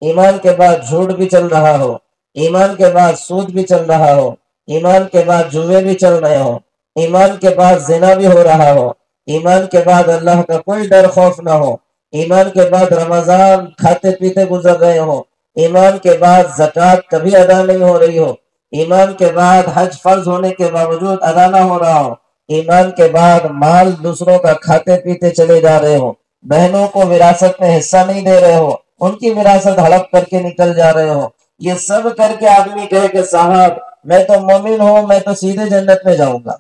ایمان کے بعد جھوٹ بھی چل رہا ہو، ایمان کے بعد سود بھی چل رہا ہو، ایمان کے بعد جوئے بھی چل رہے ہو، ایمان کے بعد زنا بھی ہو رہا ہو، ایمان کے بعد اللہ کا کوئی ڈر خوف نہ ہو، ایمان کے بعد رمضان کھاتے پیتے گزر رہے ہو، ایمان کے بعد زکوٰۃ کبھی ادا نہیں ہو رہی ہو، ایمان کے بعد حج فرض ہونے کے باوجود ادا نہ ہو رہا ہو، ایمان کے بعد مال دوسروں کا کھاتے پیتے چلے جا رہے ہو، بہنوں کو وراثت میں حصہ نہیں دے رہے ہو، ان کی وراثت ہڑپ کر کے نکل جا رہے ہو، یہ سب کر کے آدمی کہے کہ صاحب میں تو مومن ہوں، میں تو سیدھے جنت میں جاؤں گا۔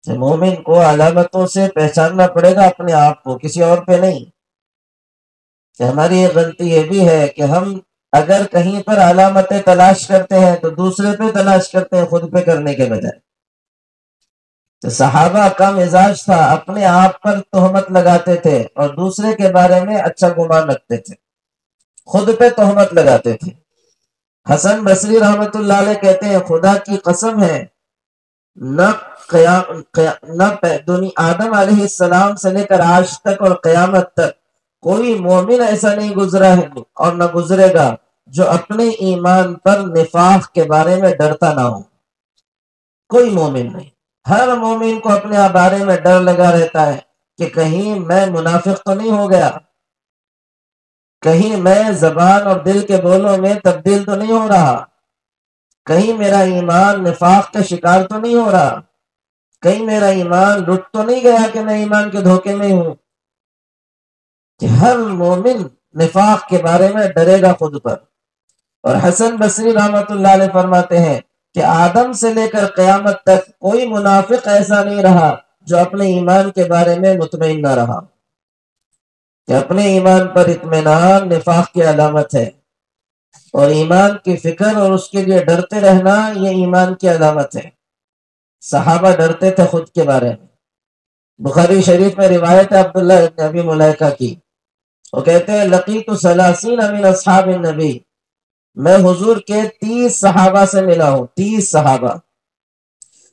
مومن کو علامتوں سے پہچاننا پڑے گا، اپنے آپ کو، کسی اور پہ نہیں۔ کہ ہماری ایک غلطی یہ بھی ہے کہ ہم اگر کہیں پر علامتیں تلاش کرتے ہیں تو دوسرے پہ تلاش کرتے ہیں، خود پہ کرنے کے بجائے۔ تو صحابہ کا مزاج تھا، اپنے آپ پر تہمت لگاتے تھے اور دوسرے کے بارے میں اچھا گمان رکھتے تھے، خود پہ تہمت لگاتے تھے۔ حسن بصری رحمت اللہ علیہ کہتے ہیں خدا کی قسم ہے، نہ آدم علیہ السلام سے لے کر آج تک اور قیامت تک کوئی مومن ایسا نہیں گزرا ہے اور نہ گزرے گا جو اپنے ایمان پر نفاق کے بارے میں ڈرتا نہ ہو۔ کوئی مومن نہیں، ہر مومن کو اپنے بارے میں ڈر لگا رہتا ہے کہ کہیں میں منافق تو نہیں ہو گیا، کہیں میں زبان اور دل کے بولوں میں تبدیل تو نہیں ہو رہا، کہیں میرا ایمان نفاق کا شکار تو نہیں ہو رہا، کہیں میرا ایمان لٹ تو نہیں گیا کہ میں ایمان کے دھوکے میں ہوں۔ کہ ہر مومن نفاق کے بارے میں ڈرے گا خود پر۔ اور حسن بصری رحمت اللہ علیہ فرماتے ہیں کہ آدم سے لے کر قیامت تک کوئی منافق ایسا نہیں رہا جو اپنے ایمان کے بارے میں مطمئن نہ رہا، کہ اپنے ایمان پر اطمینان نفاق کی علامت ہے، اور ایمان کی فکر اور اس کے لیے ڈرتے رہنا یہ ایمان کی علامت ہے۔ صحابہ ڈرتے تھے خود کے بارے میں۔ بخاری شریف میں روایت ہے عبداللہ ابن ابی ملیکہ کی، وہ کہتے ہیں لقیت ثلاثین من اصحاب النبی، میں حضور کے 30 صحابہ سے ملا ہوں، 30 صحابہ،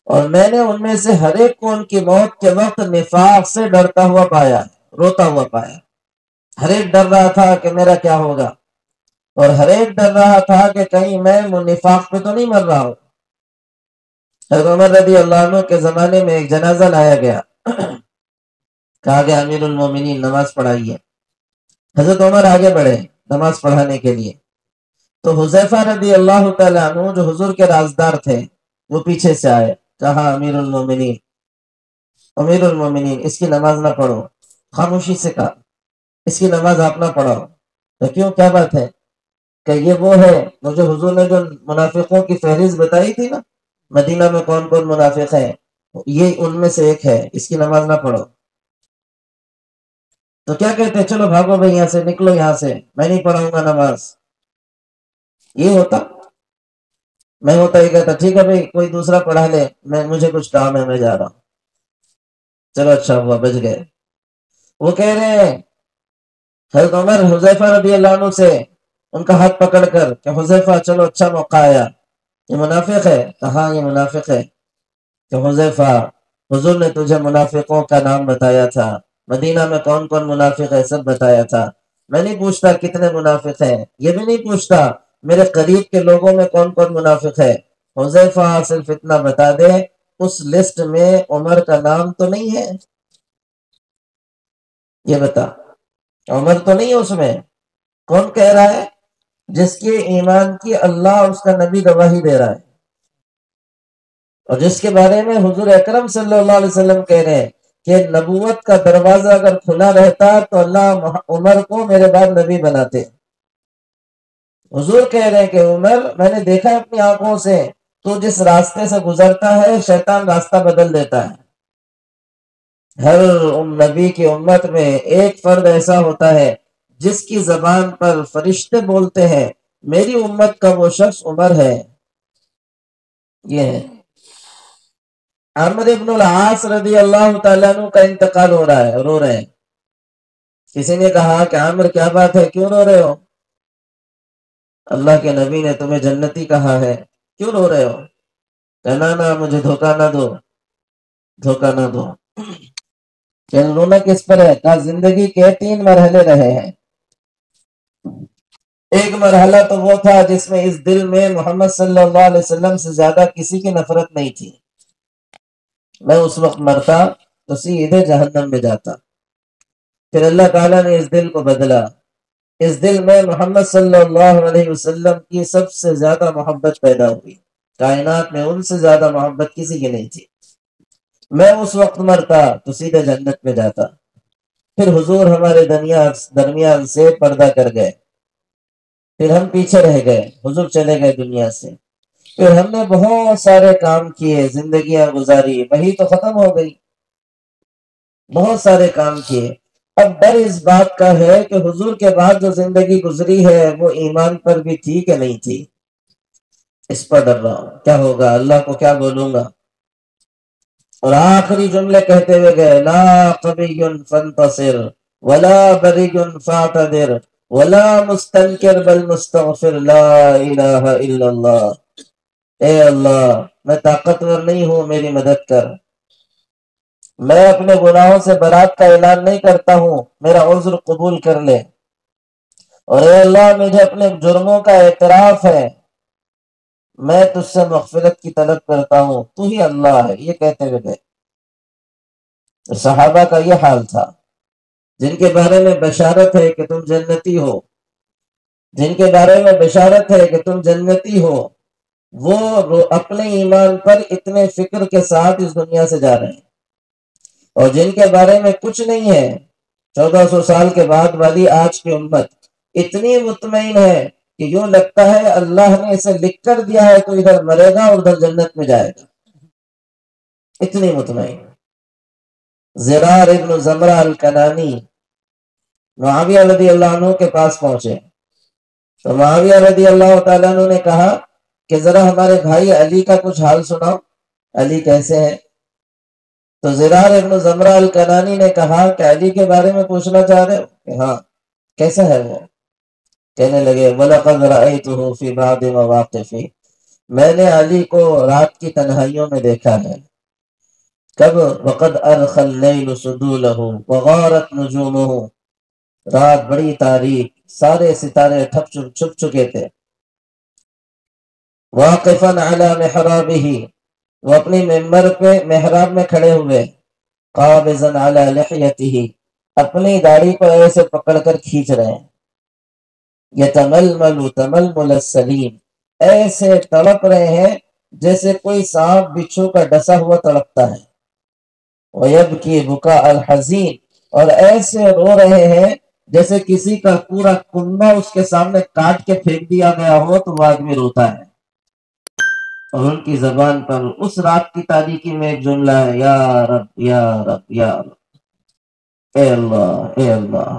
اور میں نے ان میں سے ہر ایک کو ان کی موت کے وقت نفاق سے ڈرتا ہوا پایا، روتا ہوا پایا۔ ہر ایک ڈر رہا تھا کہ میرا کیا ہوگا، اور ہر ایک ڈر رہا تھا کہ کہیں میں نفاق پہ تو نہیں مر رہا ہوں۔ حضرت عمر رضی اللہ عنہ کے زمانے میں ایک جنازہ لایا گیا، کہا گیا امیر المومنین نماز پڑھائیے۔ حضرت عمر آگے بڑھے نماز پڑھانے کے لیے، تو حذیفہ رضی اللہ تعالیٰ عنہ جو حضور کے رازدار تھے وہ پیچھے سے آئے، کہا امیر المومنین، امیر المومنین اس کی نماز نہ پڑھو۔ خاموشی سے کہا اس کی نماز آپ نہ پڑھاؤ۔ تو کیوں، کیا بات ہے؟ کہ یہ وہ ہے مجھے حضور نے جو منافقوں کی فہرست بتائی تھی نا، مدینہ میں کون کون منافق ہے، یہ ان میں سے ایک ہے، اس کی نماز نہ پڑھو۔ تو کیا کہتے ہیں، چلو بھاگو بھائی یہاں سے، نکلو یہاں سے، میں نہیں پڑھاؤں گا نماز۔ یہ ہوتا، میں ہوتا یہ کہتا ٹھیک ہے بھائی کوئی دوسرا پڑھا لے، مجھے کچھ کام ہے، میں جا رہا ہوں۔ چلو اچھا ہوا بچ گئے۔ وہ کہہ رہے ہیں حضرت عمر حذیفہ رضی اللہ عنہ سے ان کا ہاتھ پکڑ کر کہ حذیفہ چلو اچھا موقع آیا، یہ منافق ہے؟ کہا یہ منافق ہے۔ کہ حذیفہ حضور نے تجھے منافقوں کا نام بتایا تھا، مدینہ میں کون کون منافق ہے سب بتایا تھا، میں نہیں پوچھتا کتنے منافق ہیں، یہ بھی نہیں پوچھتا میرے قریب کے لوگوں میں کون کون منافق ہے، حذیفہ صرف اتنا بتا دے اس لسٹ میں عمر کا نام تو نہیں ہے؟ یہ بتا، عمر تو نہیں ہے اس میں؟ کون کہہ رہا ہے؟ جس کے ایمان کی اللہ اور اس کا نبی گواہی دے رہا ہے، اور جس کے بارے میں حضور اکرم صلی اللہ علیہ وسلم کہہ رہے ہیں کہ نبوت کا دروازہ اگر کھلا رہتا تو اللہ عمر کو میرے بعد نبی بناتے۔ حضور کہہ رہے ہیں کہ عمر میں نے دیکھا ہے اپنی آنکھوں سے، تو جس راستے سے گزرتا ہے شیطان راستہ بدل دیتا ہے۔ ہر نبی کی امت میں ایک فرد ایسا ہوتا ہے جس کی زبان پر فرشتے بولتے ہیں میری امت کا وہ شخص عمر ہے۔ یہ ہے عمرو ابن العاص رضی اللہ تعالیٰ عنہ کا انتقال ہو رہا ہے، رو رہے ہیں۔ کسی نے کہا کہ عمرو کیا بات ہے، کیوں رو رہے ہو؟ اللہ کے نبی نے تمہیں جنتی کہا ہے، کیوں رو رہے ہو؟ کہنا نہ مجھے دھوکہ نہ دو، دھوکہ نہ دو۔ رونا کس پر ہے؟ کہا زندگی کے 3 مرحلے رہے ہیں۔ ایک مرحلہ تو وہ تھا جس میں اس دل میں محمد صلی اللہ علیہ وسلم سے زیادہ کسی کی نفرت نہیں تھی، میں اس وقت مرتا تو سیدھے جہنم میں جاتا۔ پھر اللہ تعالیٰ نے اس دل کو بدلا، اس دل میں محمد صلی اللہ علیہ وسلم کی سب سے زیادہ محبت پیدا ہوئی، کائنات میں ان سے زیادہ محبت کسی کی نہیں تھی۔ میں اس وقت مرتا تو سیدھے جنت میں جاتا۔ پھر حضور ہمارے درمیان سے پردہ کر گئے، پھر ہم پیچھے رہ گئے، حضور چلے گئے دنیا سے۔ پھر ہم نے بہت سارے کام کیے، زندگیاں گزاری، وہی تو ختم ہو گئی، بہت سارے کام کیے۔ اب ڈر اس بات کا ہے کہ حضور کے بعد جو زندگی گزری ہے وہ ایمان پر بھی تھی کہ نہیں تھی، اس پر ڈر رہا ہوں کیا ہوگا، اللہ کو کیا بولوں گا۔ اور آخری جملے کہتے ہوئے گئے، لا قبی فانتصر ولا بری فاعتذر ولا مستنکر بل مستغفر لا الہ الا اللہ۔ اے اللہ میں طاقتور نہیں ہوں، میری مدد کر، میں اپنے گناہوں سے برات کا اعلان نہیں کرتا ہوں، میرا عذر قبول کر لے، اور اے اللہ مجھے اپنے جرموں کا اعتراف ہے، میں تجھ سے مغفرت کی طلب کرتا ہوں، تو ہی اللہ ہے۔ یہ کہتے ہوئے گئے۔ صحابہ کا یہ حال تھا، جن کے بارے میں بشارت ہے کہ تم جنتی ہو، جن کے بارے میں بشارت ہے کہ تم جنتی ہو، وہ اپنے ایمان پر اتنے فکر کے ساتھ اس دنیا سے جا رہے ہیں، اور جن کے بارے میں کچھ نہیں ہے، 1400 سال کے بعد والی آج کی امت اتنی مطمئن ہے کہ یوں لگتا ہے اللہ نے اسے لکھ کر دیا ہے تو ادھر مرے گا اور ادھر جنت میں جائے گا، اتنی مطمئن۔ زرار ابن زمرہ الکنانی معاویہ رضی اللہ عنہ کے پاس پہنچے تو معاویہ رضی اللہ تعالیٰ عنہ نے کہا کہ ذرا ہمارے بھائی علی کا کچھ حال سناؤ، علی کیسے ہے؟ تو زرار ابن زمرہ الکنانی نے کہا کہ علی کے بارے میں پوچھنا چاہ رہے ہو کہ ہاں، کیسا ہے وہ؟ کہنے لگے وَلَقَدْ رَأَيْتُهُ فِي بَعْضِ مَوَاقِفِ، میں نے علی کو رات کی تنہائیوں میں دیکھا ہے۔ کب؟ وَقَدْ أَرْخَى اللَّيْلُ سُدُولَهُ وَغَارَتْ نُجُومُهُ، رات بڑی تاریک، سارے ستارے چھپ چکے تھے۔ واقفاً علی محرابہ، وہ اپنی ممبر پہ محراب میں کھڑے ہوئے، قابضاً علی لحیتہ، اپنی داڑھی کو ایسے پکڑ کر کھینچ رہے ہیں، یتململ تململ السلیم، ایسے تڑپ رہے ہیں جیسے کوئی سانپ بچھو کا ڈسا ہوا تڑپتا ہے، ویبکی بکاء الحزین، اور ایسے رو رہے ہیں جیسے کسی کا پورا کنبہ اس کے سامنے کاٹ کے پھینک دیا گیا ہو تو وہ آدمی روتا ہے۔ اور ان کی زبان پر اس رات کی تاریکی میں ایک جملہ ہے، یا رب یا رب یا رب، اے اللہ اے اللہ۔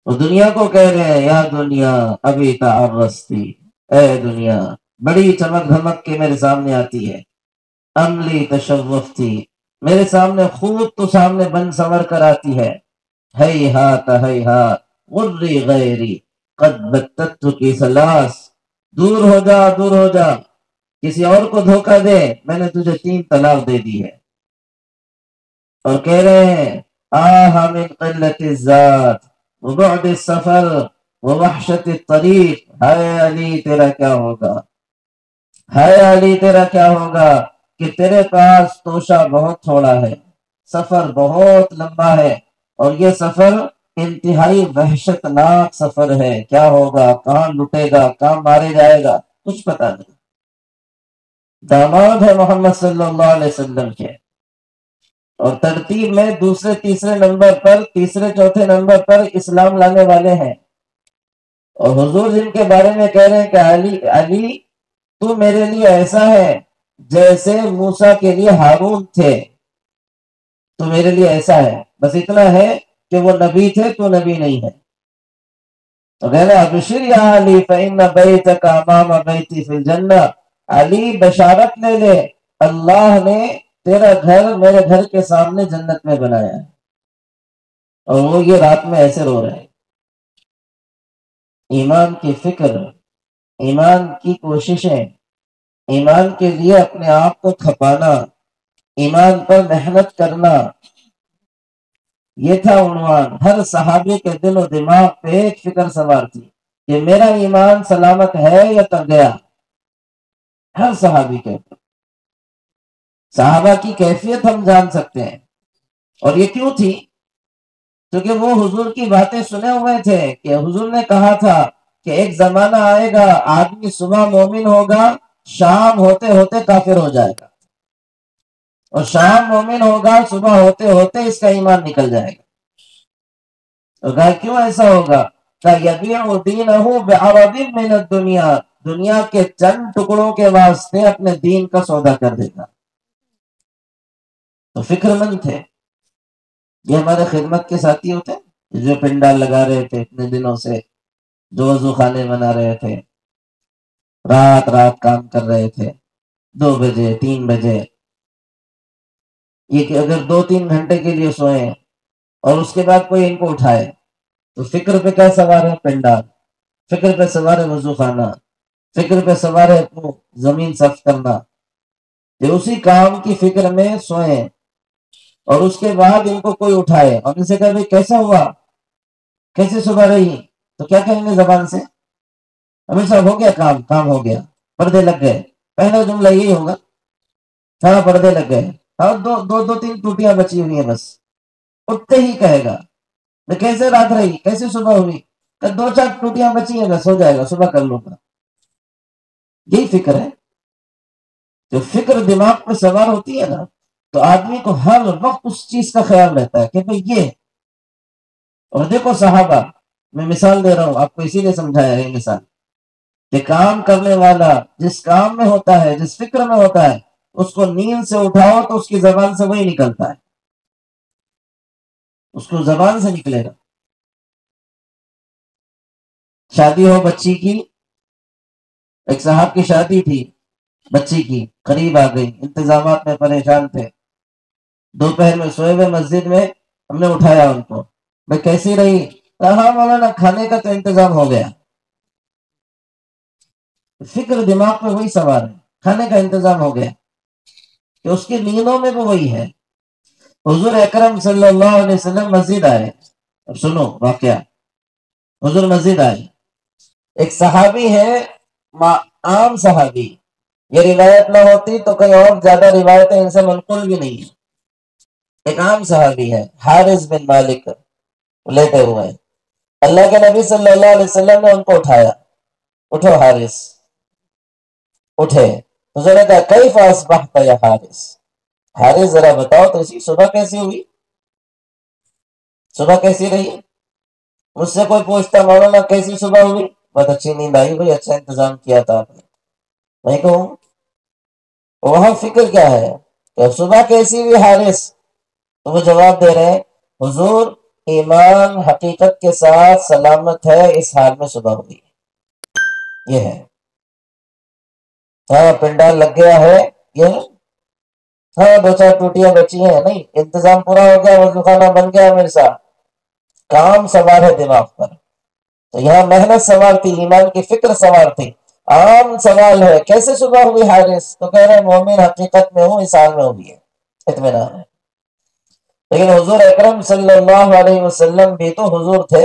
اور دنیا کو کہہ رہے ہیں، یا دنیا ابھی تعرضتی، اے دنیا بڑی چمک دھمک کے میرے سامنے آتی ہے، عملی تشوفتی، میرے سامنے خوب تو سامنے بن سنور کر آتی ہے، ہیہات ہیہات غری غیری قد بتت کی سلاس، دور ہو جا دور ہو جا، کسی اور کو دھوکہ دے، میں نے تجھے 3 طلاق دے دی ہے۔ اور کہہ رہے ہیں، آہ من قلت الذات وبعد السفر ووحشت الطریق، ہائے علی تیرا کیا ہوگا، ہائے علی تیرا کیا ہوگا کہ تیرے پاس توشہ بہت تھوڑا ہے، سفر بہت لمبا ہے، اور یہ سفر انتہائی وحشت ناک سفر ہے، کیا ہوگا، کہاں لٹے گا، کہاں مارے جائے گا، کچھ پتہ نہیں۔ داماد ہے محمد صلی اللہ علیہ وسلم کے، اور ترتیب میں دوسرے تیسرے نمبر پر، تیسرے چوتھے نمبر پر اسلام لانے والے ہیں، اور حضور جن کے بارے میں کہہ رہے ہیں کہ علی علی تو میرے لیے ایسا ہے جیسے موسیٰ کے لیے ہارون تھے، تو میرے لیے ایسا ہے، بس اتنا ہے کہ وہ نبی تھے تو نبی نہیں ہے۔ تو کہہ رہے ابشر یا علی فإن بیتک امام بیتی فی الجنہ، علی بشارت لے لے، اللہ نے تیرا گھر میرے گھر کے سامنے جنت میں بنایا ہے۔ اور وہ یہ رات میں ایسے رو رہے ہیں۔ ایمان کی فکر، ایمان کی کوششیں، ایمان کے لیے اپنے آپ کو کھپانا، ایمان پر محنت کرنا، یہ تھا عنوان۔ ہر صحابی کے دل و دماغ پہ ایک فکر سوار تھی کہ میرا ایمان سلامت ہے یا تب گیا، ہر صحابی کے اوپر۔ صحابہ کی کیفیت ہم جان سکتے ہیں، اور یہ کیوں تھی؟ کیونکہ وہ حضور کی باتیں سنے ہوئے تھے کہ حضور نے کہا تھا کہ ایک زمانہ آئے گا آدمی صبح مومن ہوگا، شام ہوتے ہوتے کافر ہو جائے گا، اور شام مومن ہوگا، صبح ہوتے ہوتے اس کا ایمان نکل جائے گا۔ تو کہا کیوں ایسا ہوگا؟ کہ یبیع دینہ بعرض من الدنیا، دنیا کے چند ٹکڑوں کے واسطے اپنے دین کا سودا کر دے گا۔ تو فکر مند تھے، یہ ہمارے خدمت کے ساتھی ہوتے ہیں جو پنڈال لگا رہے تھے اتنے دنوں سے، جو وضو خانے بنا رہے تھے، رات رات کام کر رہے تھے، 2 بجے 3 بجے، یہ کہ اگر 2-3 گھنٹے کے لیے سوئیں اور اس کے بعد کوئی ان کو اٹھائے تو فکر پہ کیا سوار ہے؟ پنڈال، فکر پہ سوار ہے وضو خانہ، فکر پہ سوار ہے زمین صاف کرنا، کہ اسی کام کی فکر میں سوئیں اور اس کے بعد ان کو کوئی اٹھائے اور ان سے کہے بھائی کیسا ہوا، کیسے صبح رہی، تو کیا کہیں گے زبان سے؟ ہمیشہ ہو گیا کام، کام ہو گیا، پردے لگ گئے، پہلا جملہ یہی ہوگا، ہاں پردے لگ گئے، ہاں دو دو دو تین ٹوٹیاں بچی ہوئی ہیں بس، اٹھتے ہی کہے گا کیسے رات رہی، کیسے صبح ہوئی، کہ 2-4 ٹوٹیاں بچی ہیں بس، ہو جائے گا صبح کر لوں گا۔ یہی فکر ہے، جو فکر دماغ پہ سوار ہوتی ہے نا تو آدمی کو ہر وقت اس چیز کا خیال رہتا ہے کہ بھئی یہ، اور دیکھو صحابہ، میں مثال دے رہا ہوں آپ کو اسی لیے سمجھایا ہے مثال، کہ کام کرنے والا جس کام میں ہوتا ہے، جس فکر میں ہوتا ہے، اس کو نیند سے اٹھاؤ تو اس کی زبان سے وہی نکلتا ہے، اس کو زبان سے نکلے گا۔ شادی ہو بچی کی، ایک صاحب کی شادی تھی بچی کی، قریب آ گئی، انتظامات میں پریشان تھے، دوپہر میں سوئے ہوئے مسجد میں ہم نے اٹھایا ان کو، میں کیسی رہی؟ کہا مولانا کھانے کا تو انتظام ہو گیا۔ فکر دماغ میں وہی سوار ہے، کھانے کا انتظام ہو گیا، کہ اس کی نیندوں میں بھی وہی ہے۔ حضور اکرم صلی اللہ علیہ وسلم مسجد آئے، اب سنو واقعہ، حضور مسجد آئے، ایک صحابی ہے، عام صحابی، یہ روایت نہ ہوتی تو کئی اور زیادہ روایتیں ان سے منقول بھی نہیں ہیں، ایک عام صحابی ہے حارث بن مالک، لیٹے ہوئے ہیں، اللہ کے نبی صلی اللہ علیہ وسلم نے ان کو اٹھایا، اٹھو حارث، اٹھے، حضور نے کہا کیف اصبحت یا حارث، حارث ذرا بتاؤ تو اسی صبح کیسی ہوئی، صبح کیسی رہی؟ مجھ سے کوئی پوچھتا مولانا کیسی صبح ہوئی، بہت اچھی نیند آئی بھائی، اچھا انتظام کیا تھا آپ نے، میں کہوں وہاں فکر کیا ہے کہ صبح کیسی ہوئی حارث؟ تو وہ جواب دے رہے ہیں حضور ایمان حقیقت کے ساتھ سلامت ہے، اس حال میں صبح ہوئی، یہ ہے، ہاں پنڈال لگ گیا ہے، یہ ہاں 2-4 ٹوٹیاں بچی ہیں، نہیں انتظام پورا ہو گیا، وضو خانہ بن گیا میرے ساتھ، کام سوار ہے دماغ پر، تو یہاں محنت سوار تھی، ایمان کی فکر سوار تھی۔ عام سوال ہے کیسے صبح ہوئی حارث؟ تو کہہ رہے ہیں مومن حقیقت میں ہوں، اس حال میں ہوئی ہے، اطمینان ہے۔ لیکن حضور اکرم صلی اللہ علیہ وسلم بھی تو حضور تھے،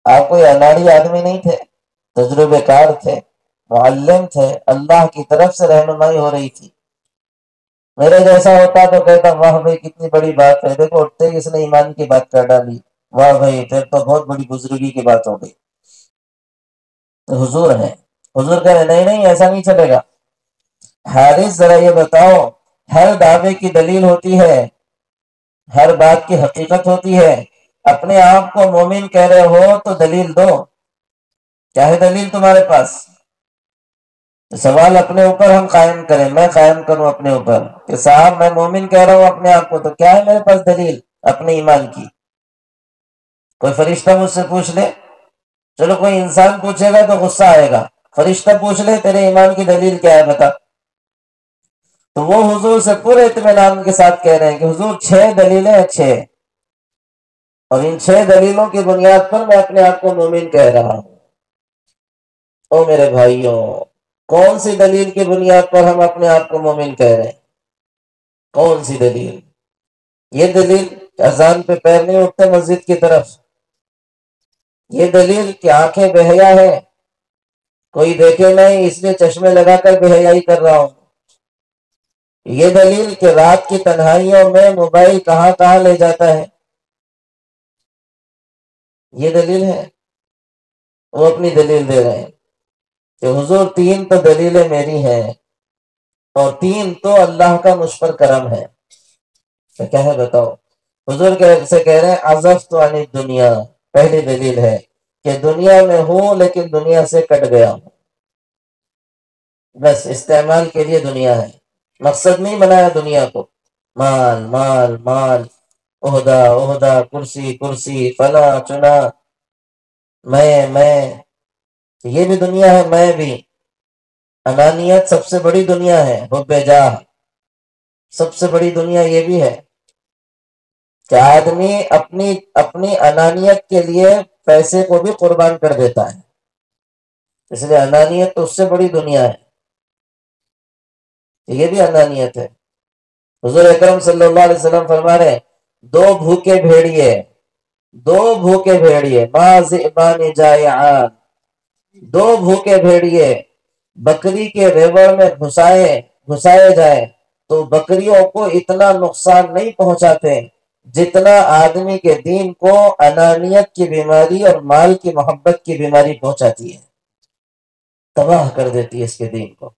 آپ کوئی اناڑی آدمی نہیں تھے، تجربے کار تھے، معلم تھے، اللہ کی طرف سے رہنمائی ہو رہی تھی۔ میرے جیسا ہوتا تو کہتا واہ بھائی کتنی بڑی بات ہے، دیکھو اٹھتے ہی اس نے ایمان کی بات کر ڈالی، واہ بھائی پھر تو بہت بڑی بزرگی کی بات ہو گئی۔ تو حضور ہے، حضور کہہ رہے نہیں نہیں ایسا نہیں چلے گا، حارث ذرا یہ بتاؤ، ہر دعوے کی دلیل ہوتی ہے، ہر بات کی حقیقت ہوتی ہے، اپنے آپ کو مومن کہہ رہے ہو تو دلیل دو، کیا ہے دلیل تمہارے پاس؟ سوال اپنے اوپر ہم قائم کریں، میں قائم کروں اپنے اوپر کہ صاحب میں مومن کہہ رہا ہوں اپنے آپ کو، تو کیا ہے میرے پاس دلیل اپنے ایمان کی؟ کوئی فرشتہ مجھ سے پوچھ لے، چلو کوئی انسان پوچھے گا تو غصہ آئے گا، فرشتہ پوچھ لے تیرے ایمان کی دلیل کیا ہے بتا، تو وہ حضور سے پورے اطمینان کے ساتھ کہہ رہے ہیں کہ حضور 6 دلیلیں اچھے، اور ان 6 دلیلوں کی بنیاد پر میں اپنے آپ کو مومن کہہ رہا ہوں۔ او میرے بھائیوں، کون سی دلیل کی بنیاد پر ہم اپنے آپ کو مومن کہہ رہے ہیں؟ کون سی دلیل؟ یہ دلیل اذان پہ پیر نہیں اٹھتے مسجد کی طرف، یہ دلیل کہ آنکھیں بہیا ہے، کوئی دیکھے نہیں اس لیے چشمے لگا کر بہیائی کر رہا ہوں، یہ دلیل کہ رات کی تنہائیوں میں موبائل کہاں کہاں لے جاتا ہے، یہ دلیل ہے؟ وہ اپنی دلیل دے رہے ہیں کہ حضور 3 تو دلیلیں میری ہیں، اور 3 تو اللہ کا مجھ پر کرم ہے، تو کیا ہے بتاؤ؟ حضور سے کہہ رہے ہیں عزفت عن الدنیا، پہلی دلیل ہے کہ دنیا میں ہوں لیکن دنیا سے کٹ گیا ہوں، بس استعمال کے لیے دنیا ہے، مقصد نہیں بنایا دنیا کو، مال مال مال، عہدہ عہدہ، کرسی کرسی، فلاں چنا، میں، یہ بھی دنیا ہے، میں بھی۔ انانیت سب سے بڑی دنیا ہے، حب جاہ سب سے بڑی دنیا یہ بھی ہے کہ آدمی اپنی انانیت کے لیے پیسے کو بھی قربان کر دیتا ہے، اس لیے انانیت تو اس سے بڑی دنیا ہے، یہ بھی انانیت ہے۔ حضور اکرم صلی اللہ علیہ وسلم فرما رہے ہیں، دو بھوکے بھیڑیے ما ذئبان جائعان، دو بھوکے بھیڑیے بکری کے ریوڑ میں گھسائے جائیں تو بکریوں کو اتنا نقصان نہیں پہنچاتے جتنا آدمی کے دین کو انانیت کی بیماری اور مال کی محبت کی بیماری پہنچاتی ہے، تباہ کر دیتی ہے، اس کے دین کو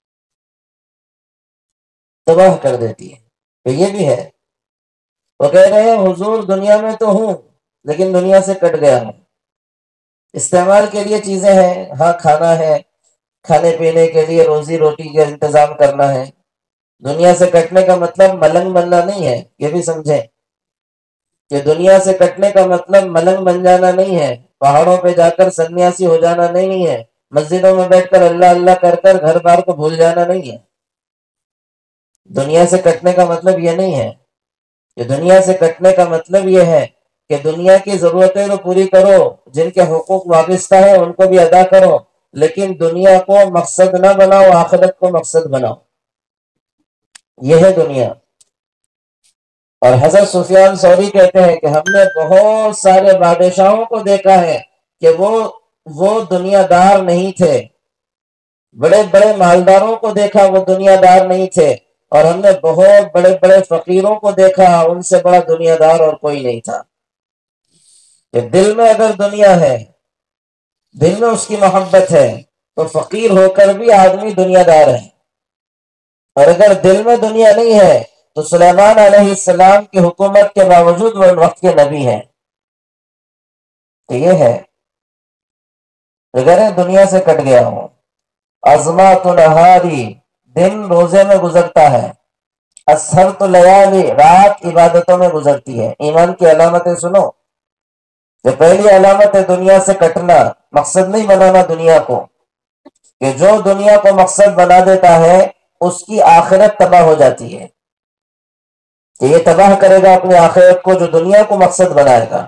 تباہ کر دیتی ہے۔ تو یہ بھی ہے، وہ کہہ رہے ہیں حضور دنیا میں تو ہوں لیکن دنیا سے کٹ گیا ہوں، استعمال کے لیے چیزیں ہیں، ہاں کھانا ہے، کھانے پینے کے لیے روزی روٹی کا انتظام کرنا ہے، دنیا سے کٹنے کا مطلب ملنگ بننا نہیں ہے، یہ بھی سمجھیں کہ دنیا سے کٹنے کا مطلب ملنگ بن جانا نہیں ہے، پہاڑوں پہ جا کر سنیاسی ہو جانا نہیں ہے، مسجدوں میں بیٹھ کر اللہ اللہ کر کر گھر بار کو بھول جانا نہیں ہے۔ دنیا سے کٹنے کا مطلب یہ نہیں ہے، کہ دنیا سے کٹنے کا مطلب یہ ہے کہ دنیا کی ضرورتیں تو پوری کرو، جن کے حقوق وابستہ ہے ان کو بھی ادا کرو، لیکن دنیا کو مقصد نہ بناؤ، آخرت کو مقصد بناؤ، یہ ہے دنیا۔ اور حضرت سفیان ثوری کہتے ہیں کہ ہم نے بہت سارے بادشاہوں کو دیکھا ہے کہ وہ دنیا دار نہیں تھے، بڑے بڑے مالداروں کو دیکھا وہ دنیا دار نہیں تھے، اور ہم نے بہت بڑے بڑے فقیروں کو دیکھا ان سے بڑا دنیا دار اور کوئی نہیں تھا۔ کہ دل میں اگر دنیا ہے، دل میں اس کی محبت ہے، تو فقیر ہو کر بھی آدمی دنیا دار ہے، اور اگر دل میں دنیا نہیں ہے تو سلیمان علیہ السلام کی حکومت کے باوجود وہ وقت کے نبی ہیں۔ تو یہ ہے، اگر دنیا سے کٹ گیا ہوں، ازمات نہاری، دن روزے میں گزرتا ہے، اسحر تو لیالی، رات عبادتوں میں گزرتی ہے۔ ایمان کی علامتیں سنو، کہ پہلی علامت ہے دنیا سے کٹنا، مقصد نہیں بنانا دنیا کو، کہ جو دنیا کو مقصد بنا دیتا ہے اس کی آخرت تباہ ہو جاتی ہے، کہ یہ تباہ کرے گا اپنی آخرت کو جو دنیا کو مقصد بنائے گا،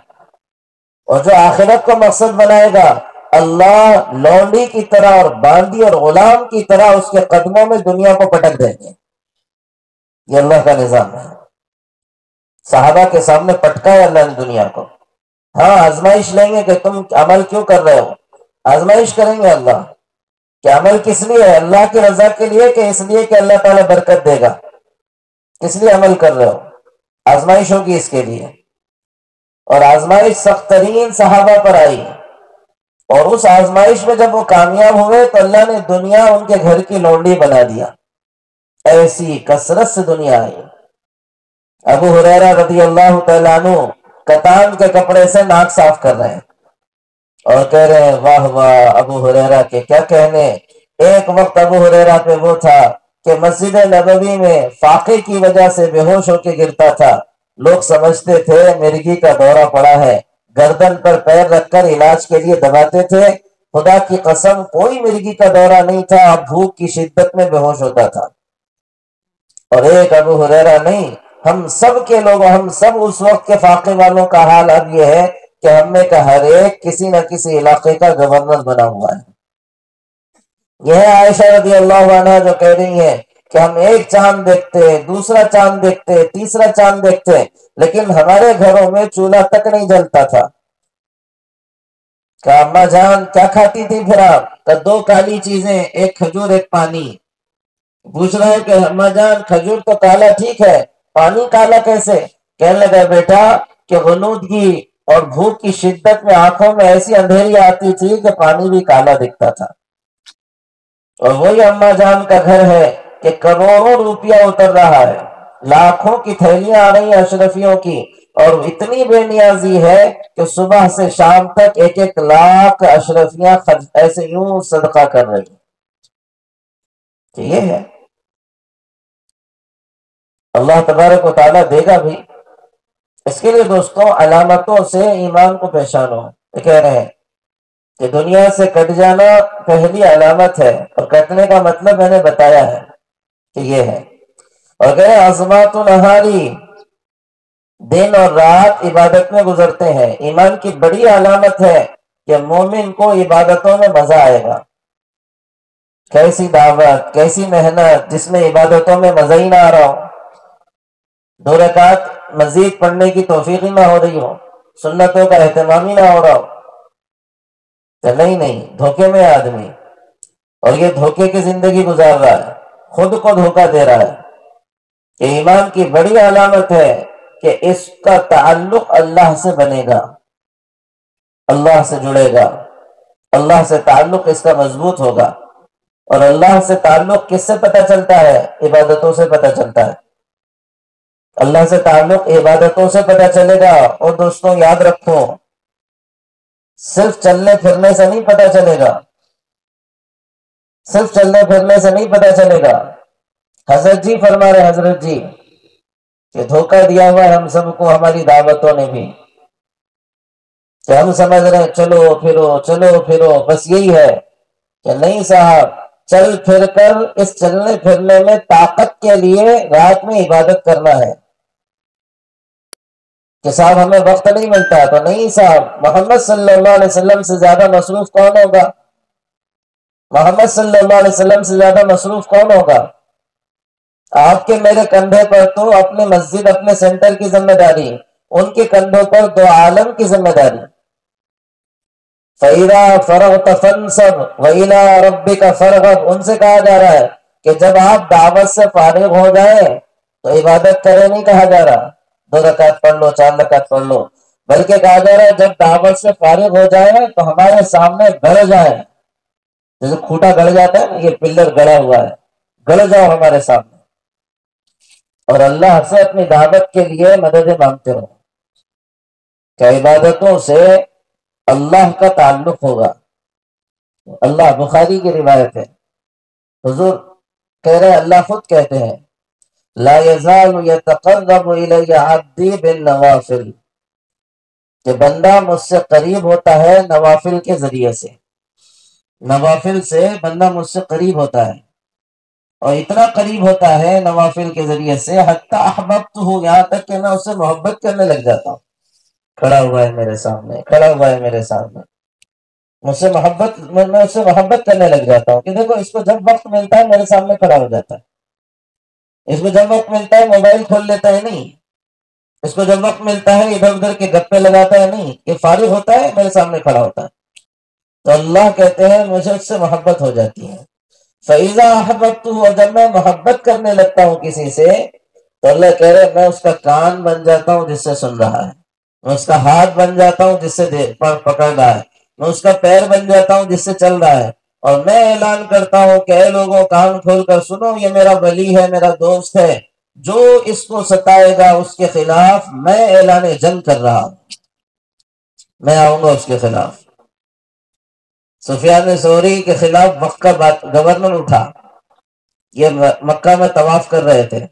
اور جو آخرت کو مقصد بنائے گا اللہ لونڈی کی طرح اور باندی اور غلام کی طرح اس کے قدموں میں دنیا کو پٹک دیں گے۔ یہ اللہ کا نظام ہے، صحابہ کے سامنے پٹکا ہے اللہ نے دنیا کو۔ ہاں آزمائش لیں گے کہ تم عمل کیوں کر رہے ہو، آزمائش کریں گے اللہ کہ عمل کس لیے ہے، اللہ کی رضا کے لیے کہ اس لیے کہ اللہ تعالیٰ برکت دے گا، کس لیے عمل کر رہے ہو، آزمائش ہوگی اس کے لیے۔ اور آزمائش سخت ترین صحابہ پر آئی، اور اس آزمائش میں جب وہ کامیاب ہوئے تو اللہ نے دنیا ان کے گھر کی لونڈی بنا دیا، ایسی کثرت سے دنیا آئی۔ ابو ہریرہ رضی اللہ تعالیٰ عنہ کتان کے کپڑے سے ناک صاف کر رہے ہیں اور کہہ رہے ہیں واہ واہ ابو ہریرہ کے کیا کہنے۔ ایک وقت ابو ہریرہ پہ وہ تھا کہ مسجد نبوی میں فاقے کی وجہ سے بے ہوش ہو کے گرتا تھا، لوگ سمجھتے تھے مرگی کا دورہ پڑا ہے، گردن پر پیر رکھ کر علاج کے لیے دباتے تھے، خدا کی قسم کوئی مرگی کا دورہ نہیں تھا، بھوک کی شدت میں بے ہوش ہوتا تھا۔ اور ایک ابو ہریرہ نہیں، ہم سب کے لوگ، ہم سب اس وقت کے فاقے والوں کا حال اب یہ ہے کہ ہم میں کا ہر ایک کسی نہ کسی علاقے کا گورنر بنا ہوا ہے۔ یہ ہے عائشہ رضی اللہ عنہ جو کہہ رہی ہیں کہ ہم ایک چاند دیکھتے، دوسرا چاند دیکھتے، تیسرا چاند دیکھتے، لیکن ہمارے گھروں میں چولہا تک نہیں جلتا تھا۔ کہ اماں جان کیا کھاتی تھی پھر آپ؟ کہ دو کالی چیزیں، ایک کھجور ایک پانی۔ پوچھ رہے ہیں کہ اماں جان کھجور تو کالا ٹھیک ہے، پانی کالا کیسے؟ کہنے لگا بیٹا کہ غنودگی اور بھوک کی شدت میں آنکھوں میں ایسی اندھیری آتی تھی کہ پانی بھی کالا دکھتا تھا۔ اور وہی اماں جان کا گھر ہے کہ کروڑوں روپیہ اتر رہا ہے، لاکھوں کی تھیلیاں آ رہی ہیں اشرفیوں کی، اور اتنی بے نیازی ہے کہ صبح سے شام تک 1,1,00,000 اشرفیاں ایسے یوں صدقہ کر رہی ہیں۔ یہ ہے اللہ تبارک و تعالیٰ دے گا بھی۔ اس کے لیے دوستوں علامتوں سے ایمان کو پہچانو۔ یہ کہہ رہے ہیں کہ دنیا سے کٹ جانا پہلی علامت ہے، اور کٹنے کا مطلب میں نے بتایا ہے کہ یہ ہے۔ اور کہے عظمات نہاری، دن اور رات عبادت میں گزرتے ہیں۔ ایمان کی بڑی علامت ہے کہ مومن کو عبادتوں میں مزہ آئے گا۔ کیسی دعوت، کیسی محنت جس میں عبادتوں میں مزہ ہی نہ آ رہا ہو، 2 رکعت مزید پڑھنے کی توفیق ہی نہ ہو رہی ہو، سنتوں کا اہتمام ہی نہ ہو رہا ہو، تو نہیں، دھوکے میں آدمی، اور یہ دھوکے کی زندگی گزار رہا ہے، خود کو دھوکہ دے رہا ہے۔ کہ ایمان کی بڑی علامت ہے کہ اس کا تعلق اللہ سے بنے گا، اللہ سے جڑے گا، اللہ سے تعلق اس کا مضبوط ہوگا۔ اور اللہ سے تعلق کس سے پتہ چلتا ہے؟ عبادتوں سے پتہ چلتا ہے۔ اللہ سے تعلق عبادتوں سے پتہ چلے گا۔ اور دوستوں یاد رکھو، صرف چلنے پھرنے سے نہیں پتہ چلے گا، صرف چلنے پھرنے سے نہیں پتہ چلے گا۔ حضرت جی فرما رہے، حضرت جی کہ دھوکہ دیا ہوا ہے ہم سب کو ہماری دعوتوں نے بھی، کہ ہم سمجھ رہے ہیں چلو پھرو بس یہی ہے، کہ نہیں صاحب، چل پھر کر اس چلنے پھرنے میں طاقت کے لیے رات میں عبادت کرنا ہے۔ کہ صاحب ہمیں وقت نہیں ملتا، تو نہیں صاحب، محمد صلی اللہ علیہ وسلم سے زیادہ مصروف کون ہوگا؟ محمد صلی اللہ علیہ وسلم سے زیادہ مصروف کون ہوگا؟ آپ کے میرے کندھے پر تو اپنے مسجد، اپنے سینٹر کی ذمہ داری، ان کے کندھوں پر 2 عالم کی ذمہ داری۔ فَإِذَا فَرَغْتَ فَانْصَبْ وَإِلَىٰ رَبِّكَ فَارْغَب، ان سے کہا جا رہا ہے کہ جب آپ دعوت سے فارغ ہو جائیں تو عبادت کرے نہیں کہا جا رہا 2 رکعت پڑھ لو، 4 رکعت پڑھ لو، بلکہ کہا جا رہا ہے جب دعوت سے فارغ ہو جائے تو ہمارے سامنے گڑ جائے، جیسے کھوٹا گڑ جاتا ہے نا، یہ پلر گڑا ہوا ہے، گڑ جاؤ ہمارے سامنے، اور اللہ سے اپنی دعوت کے لیے مدد مانگتے رہو۔ کہ عبادتوں سے اللہ کا تعلق ہوگا۔ اللہ، بخاری کی روایت ہے، حضور کہہ رہے ہیں، اللہ خود کہتے ہیں لا یزال یتقرب الی عبدی بالنوافل، کہ بندہ مجھ سے قریب ہوتا ہے نوافل کے ذریعے سے، نوافل سے بندہ مجھ سے قریب ہوتا ہے، اور اتنا قریب ہوتا ہے نوافل کے ذریعے سے حتی احببتہ، یہاں تک کہ میں اس سے محبت کرنے لگ جاتا ہوں۔ کھڑا ہوا ہے میرے سامنے، کھڑا ہوا ہے میرے سامنے، مجھ سے محبت، میں اس سے محبت کرنے لگ جاتا ہوں، کہ دیکھو اس کو جب وقت ملتا ہے میرے سامنے کھڑا ہو جاتا ہے، اس کو جب وقت ملتا ہے موبائل کھول لیتا ہے نہیں، اس کو جب وقت ملتا ہے ادھر ادھر کے گپے لگاتا ہے نہیں، یہ فارغ ہوتا ہے میرے سامنے کھڑا ہوتا ہے۔ تو اللہ کہتے ہیں مجھے اس سے محبت ہو جاتی ہے۔ فَإِذَا أَحْبَبْتُهُ، اور جب میں محبت کرنے لگتا ہوں کسی سے تو اللہ کہہ رہے میں اس کا کان بن جاتا ہوں جس سے سن رہا ہے، میں اس کا ہاتھ بن جاتا ہوں جس سے پکڑ رہا ہے، میں اس کا پیر بن جاتا ہوں جس سے چل رہا ہے، اور میں اعلان کرتا ہوں کہ اے لوگوں کان کھول کر سنو، یہ میرا ولی ہے، میرا دوست ہے، جو اس کو ستائے گا اس کے خلاف میں اعلان جنگ کر رہا ہوں، میں آؤں گا اس کے خلاف۔ سفیان ثوری کے خلاف مکہ گورنر اٹھا، یہ مکہ میں طواف کر رہے تھے،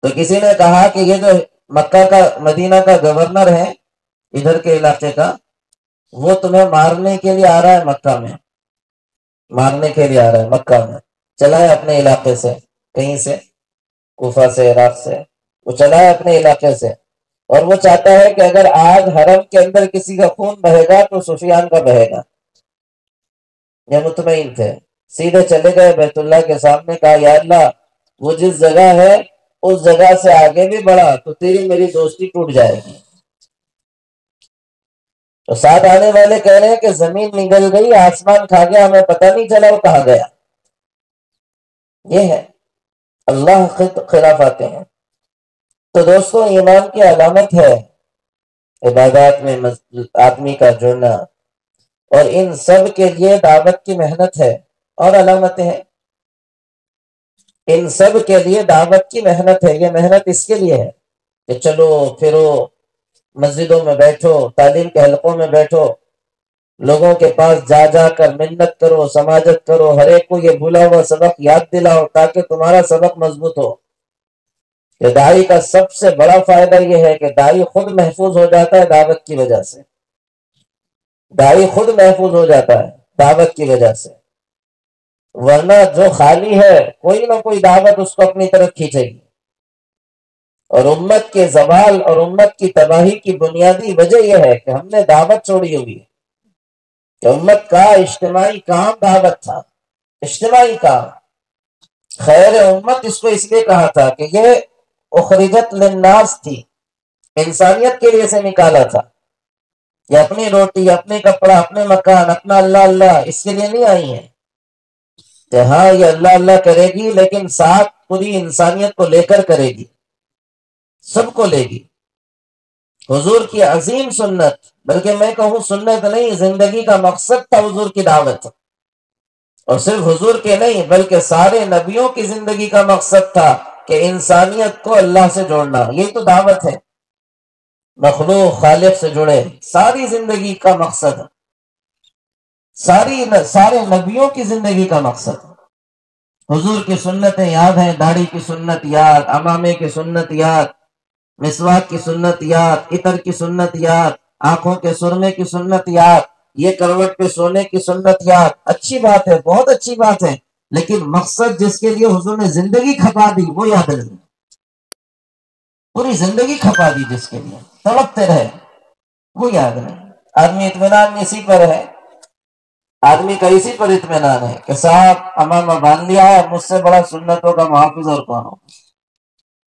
تو کسی نے کہا کہ یہ جو مکہ کا، مدینہ کا گورنر ہے ادھر کے علاقے کا، وہ تمہیں مارنے کے لیے آ رہا ہے، مکہ میں مارنے کے لیے آ رہا ہے، مکہ میں چلا ہے اپنے علاقے سے، کہیں سے، کوفہ سے، عراق سے، وہ چلا ہے اپنے علاقے سے، اور وہ چاہتا ہے کہ اگر آج حرم کے اندر کسی کا خون بہے گا تو سفیان کا بہے گا۔ یہ مطمئن تھے، سیدھے چلے گئے بیت اللہ کے سامنے، کہا یا اللہ، وہ جس جگہ ہے اس جگہ سے آگے بھی بڑھا تو تیری میری دوستی ٹوٹ جائے گی۔ تو ساتھ آنے والے کہہ رہے ہیں کہ زمین نگل گئی، آسمان کھا گیا، ہمیں پتہ نہیں چلا وہ کہاں گیا۔ یہ ہے اللہ خلاف آتے ہیں۔ تو دوستو ایمان کی علامت ہے عبادات میں آدمی کا جڑنا، اور ان سب کے لیے دعوت کی محنت ہے، اور علامتیں ہیں، ان سب کے لیے دعوت کی محنت ہے۔ یہ محنت اس کے لیے ہے کہ چلو پھرو، مسجدوں میں بیٹھو، تعلیم کے حلقوں میں بیٹھو، لوگوں کے پاس جا جا کر منت کرو، سماجت کرو، ہر ایک کو یہ بھولا ہوا سبق یاد دلاؤ تاکہ تمہارا سبق مضبوط ہو۔ کہ داعی کا سب سے بڑا فائدہ یہ ہے کہ داعی خود محفوظ ہو جاتا ہے دعوت کی وجہ سے، داعی خود محفوظ ہو جاتا ہے دعوت کی وجہ سے، ورنہ جو خالی ہے کوئی نہ کوئی دعوت اس کو اپنی طرف کھینچے گی۔ اور امت کے زوال اور امت کی تباہی کی بنیادی وجہ یہ ہے کہ ہم نے دعوت چھوڑی ہوئی ہے، کہ امت کا اجتماعی کام دعوت تھا، اجتماعی کام۔ خیر امت اس کو اس لیے کہا تھا کہ یہ اخرجت للناس تھی، انسانیت کے لیے سے نکالا تھا، یہ اپنی روٹی، اپنے کپڑا، اپنے مکان، اپنا اللہ اللہ اس کے لیے نہیں آئی ہیں کہ ہاں یہ اللہ اللہ کرے گی لیکن ساتھ پوری انسانیت کو لے کر کرے گی، سب کو لے گی۔ حضور کی عظیم سنت، بلکہ میں کہوں سنت نہیں، زندگی کا مقصد تھا حضور کی دعوت، اور صرف حضور کے نہیں بلکہ سارے نبیوں کی زندگی کا مقصد تھا کہ انسانیت کو اللہ سے جوڑنا، یہی تو دعوت ہے، مخلوق خالق سے جڑے، ساری زندگی کا مقصد، سارے نبیوں کی زندگی کا مقصد۔ حضور کی سنتیں یاد ہیں، داڑھی کی سنت یاد، امامے کی سنت یاد، مسواک کی سنت یاد، عطر کی سنت یاد، آنکھوں کے سرمے کی سنت یاد، یہ کروٹ پہ سونے کی سنت یاد، اچھی بات ہے، بہت اچھی بات ہے، لیکن مقصد جس کے لیے حضور نے زندگی کھپا دی وہ یاد نہیں، پوری زندگی کھپا دی جس کے لیے تڑپتے رہے وہ یاد نہیں۔ آدمی اطمینان اسی پر ہے، آدمی کا اسی پر اطمینان ہے کہ صاحب امامہ باندھ لیا ہے، مجھ سے بڑا سنتوں کا محافظ اور کون ہو،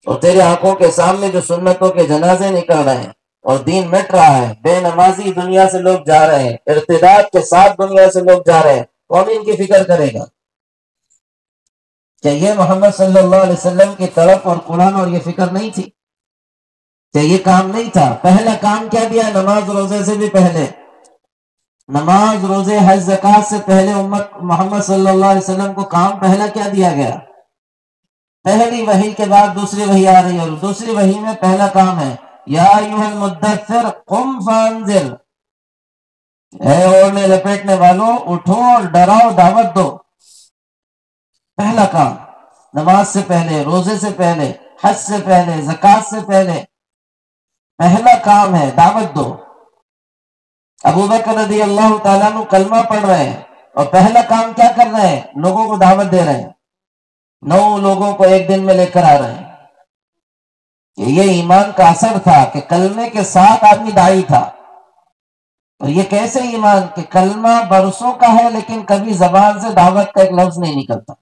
اور تیرے آنکھوں کے سامنے جو سنتوں کے جنازے نکل رہے ہیں اور دین مٹ رہا ہے، بے نمازی دنیا سے لوگ جا رہے ہیں، ارتداد کے ساتھ دنیا سے لوگ جا رہے ہیں، کون ان کی فکر کرے گا؟ کہ یہ محمد صلی اللہ علیہ وسلم کی طرف اور قرآن اور یہ فکر نہیں تھی کہ یہ کام نہیں تھا؟ پہلا کام کیا دیا؟ نماز روزے سے بھی پہلے، نماز روزے حج زکات سے پہلے امت محمد صلی اللہ علیہ وسلم کو کام پہلا کیا دیا گیا؟ پہلی وحی کے بعد دوسری وحی آ رہی ہے، اور دوسری وحی میں پہلا کام ہے یا ایھا المدثر قم فانذر، اے اوڑھنے لپیٹنے والوں اٹھو اور ڈراؤ، دعوت دو۔ پہلا کام نماز سے پہلے، روزے سے پہلے، حج سے پہلے، زکات سے پہلے پہلا کام ہے دعوت دو۔ ابو بکر رضی اللہ تعالیٰ عنہ کلمہ پڑھ رہے ہیں اور پہلا کام کیا کر رہے ہیں؟ لوگوں کو دعوت دے رہے ہیں، 9 لوگوں کو ایک دن میں لے کر آ رہے ہیں۔ یہ ایمان کا اثر تھا کہ کلمے کے ساتھ آدمی داعی تھا، اور یہ کیسے ایمان کہ کلمہ برسوں کا ہے لیکن کبھی زبان سے دعوت کا ایک لفظ نہیں نکلتا،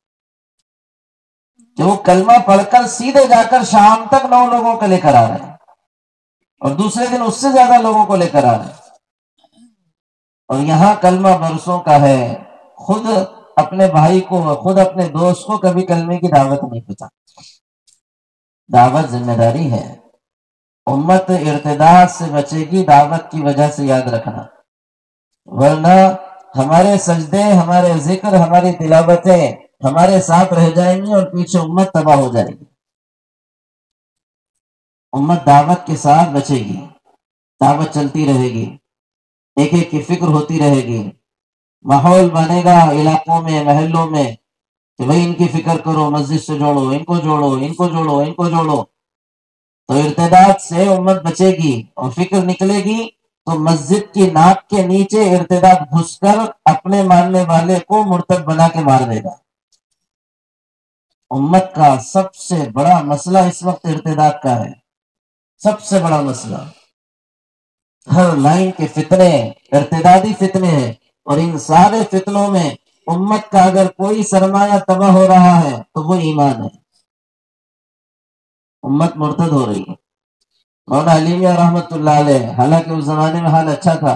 کہ وہ کلمہ پڑھ کر سیدھے جا کر شام تک 9 لوگوں کو لے کر آ رہے ہیں، اور دوسرے دن اس سے زیادہ لوگوں کو لے کر آ رہے ہیں۔ اور یہاں کلمہ برسوں کا ہے، خود اپنے بھائی کو، خود اپنے دوست کو کبھی کلمے کی دعوت نہیں پتا۔ دعوت ذمہ داری ہے، امت ارتداد سے بچے گی دعوت کی وجہ سے، یاد رکھنا، ورنہ ہمارے سجدے، ہمارے ذکر، ہماری تلاوتیں ہمارے ساتھ رہ جائیں گی اور پیچھے امت تباہ ہو جائے گی۔ امت دعوت کے ساتھ بچے گی، دعوت چلتی رہے گی، ایک ایک کی فکر ہوتی رہے گی، ماحول بنے گا علاقوں میں، محلوں میں کہ بھئی ان کی فکر کرو، مسجد سے جوڑو، ان کو جوڑو، ان کو جوڑو، ان کو جوڑو، تو ارتداد سے امت بچے گی، اور فکر نکلے گی تو مسجد کی ناک کے نیچے ارتداد گھس کر اپنے ماننے والے کو مرتد بنا کے مار دے گا۔ امت کا سب سے بڑا مسئلہ اس وقت ارتداد کا ہے، سب سے بڑا مسئلہ۔ ہر لائن کے فتنے ارتدادی فتنے ہیں، اور ان سارے فتنوں میں امت کا اگر کوئی سرمایہ تباہ ہو رہا ہے تو وہ ایمان ہے۔ امت مرتد ہو رہی ہے۔ مولانا علی میاں رحمت اللہ علیہ، حالانکہ اس زمانے میں حال اچھا تھا،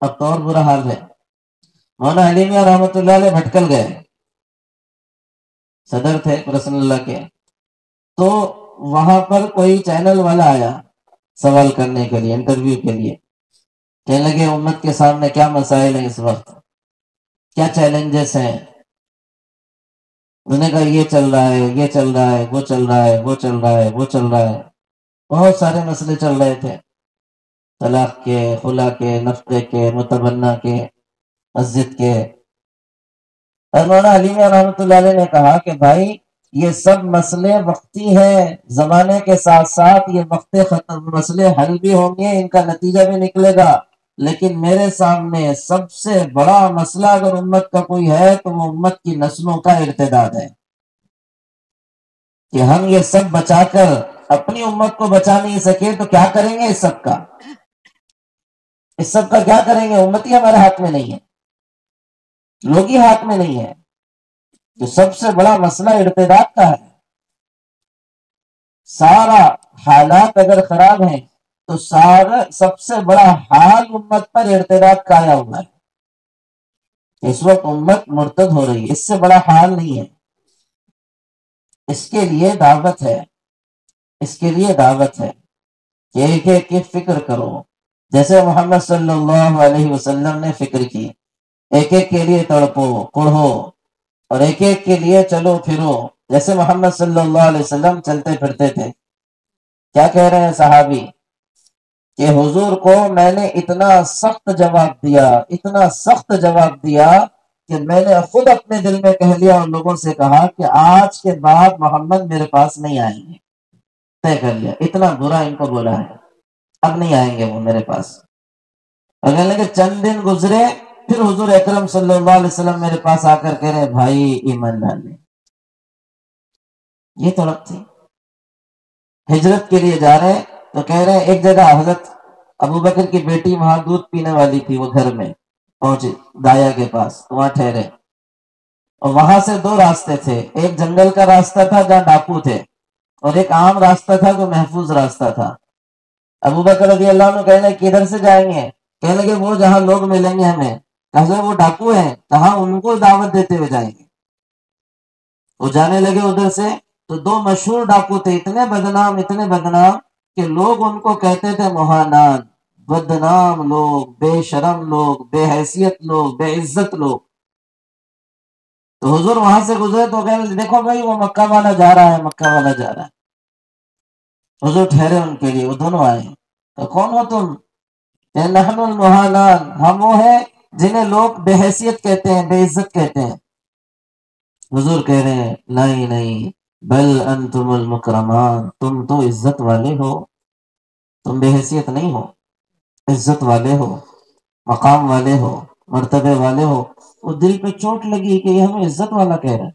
اب تو اور برا حال ہے، مولانا علی میاں رحمت اللہ علیہ بھٹکل گئے، صدر تھے رسول اللہ کے، تو وہاں پر کوئی چینل والا آیا سوال کرنے کے لیے، انٹرویو کے لیے، کہنے لگے امت کے سامنے کیا مسائل ہیں اس وقت، کیا چیلنجز ہیں؟ انہوں نے کہا یہ چل رہا ہے، یہ چل رہا ہے، وہ چل رہا ہے، وہ چل رہا ہے، وہ چل رہا ہے، بہت سارے مسئلے چل رہے تھے، طلاق کے، خلا کے، نفقے کے، متبنہ کے، مسجد کے۔ اور مولانا علی میاں رحمۃ اللہ علیہ نے کہا کہ بھائی یہ سب مسئلے وقتی ہیں، زمانے کے ساتھ ساتھ یہ مسئلے حل بھی ہوں گے، ان کا نتیجہ بھی نکلے گا، لیکن میرے سامنے سب سے بڑا مسئلہ اگر امت کا کوئی ہے تو وہ امت کی نسلوں کا ارتداد ہے، کہ ہم یہ سب بچا کر اپنی امت کو بچا نہیں سکے تو کیا کریں گے؟ اس سب کا کیا کریں گے؟ امتی ہمارے ہاتھ میں نہیں ہے، لوگ ہی ہاتھ میں نہیں ہے. تو سب سے بڑا مسئلہ ارتداد کا ہے. سارا حالات اگر خراب ہیں تو سب سے بڑا حال امت پر ارتداد کا آیا ہوا ہے. اس وقت امت مرتد ہو رہی ہے، اس سے بڑا حال نہیں ہے. اس کے لیے دعوت ہے، اس کے لیے دعوت ہے کہ ایک ایک کی فکر کرو، جیسے محمد صلی اللہ علیہ وسلم نے فکر کی. ایک ایک کے لیے تڑپو کڑھو اور ایک ایک کے لیے چلو پھرو، جیسے محمد صلی اللہ علیہ وسلم چلتے پھرتے تھے. کیا کہہ رہے ہیں صحابی کہ حضور کو میں نے اتنا سخت جواب دیا، اتنا سخت جواب دیا کہ میں نے خود اپنے دل میں کہہ لیا اور لوگوں سے کہا کہ آج کے بعد محمد میرے پاس نہیں آئیں گے. طے کر لیا، اتنا برا ان کو بولا ہے، اب نہیں آئیں گے وہ میرے پاس. اگر لگے چند دن گزرے پھر حضور اکرم صلی اللہ علیہ وسلم میرے پاس آ کر کہہ رہے بھائی ایمان ڈالنے. یہ تڑپ تھی. ہجرت کے لیے جا رہے تو کہہ رہے ہیں ایک جگہ حضرت ابو بکر کی بیٹی وہاں دودھ پینے والی تھی، وہ گھر میں پہنچے دایا کے پاس، وہاں ٹھہرے اور وہاں سے دو راستے تھے. ایک جنگل کا راستہ تھا جہاں ڈاکو تھے، اور ایک عام راستہ تھا جو محفوظ راستہ تھا. ابو بکر رضی اللہ عنہ کہنے کدھر سے جائیں گے؟ کہنے لگے وہ جہاں لوگ ملیں گے ہمیں. کہا وہ ڈاکو ہیں، کہاں ان کو دعوت دیتے ہوئے جائیں گے. وہ جانے لگے ادھر سے تو دو مشہور ڈاکو تھے، اتنے بدنام کہ لوگ ان کو کہتے تھے مہانان، بدنام لوگ، بے شرم لوگ، بے حیثیت لوگ، بے عزت لوگ. تو حضور وہاں سے گزرے تو کہنے دیکھو بھائی وہ مکہ والا جا رہا ہے، مکہ والا جا رہا ہے. حضور ٹھہرے ان کے لیے، وہ دونوں آئے. تو کون ہو تم؟ نحن المہانان، ہم وہ ہیں جنہیں لوگ بے حیثیت کہتے ہیں، بے عزت کہتے ہیں. حضور کہہ رہے ہیں نہیں نہیں، بل انتم المکرمان، تم تو عزت والے ہو، تم بے حیثیت نہیں ہو، عزت والے ہو، مقام والے ہو، مرتبے والے ہو. وہ دل پہ چوٹ لگی کہ یہ ہمیں عزت والا کہہ رہا ہے.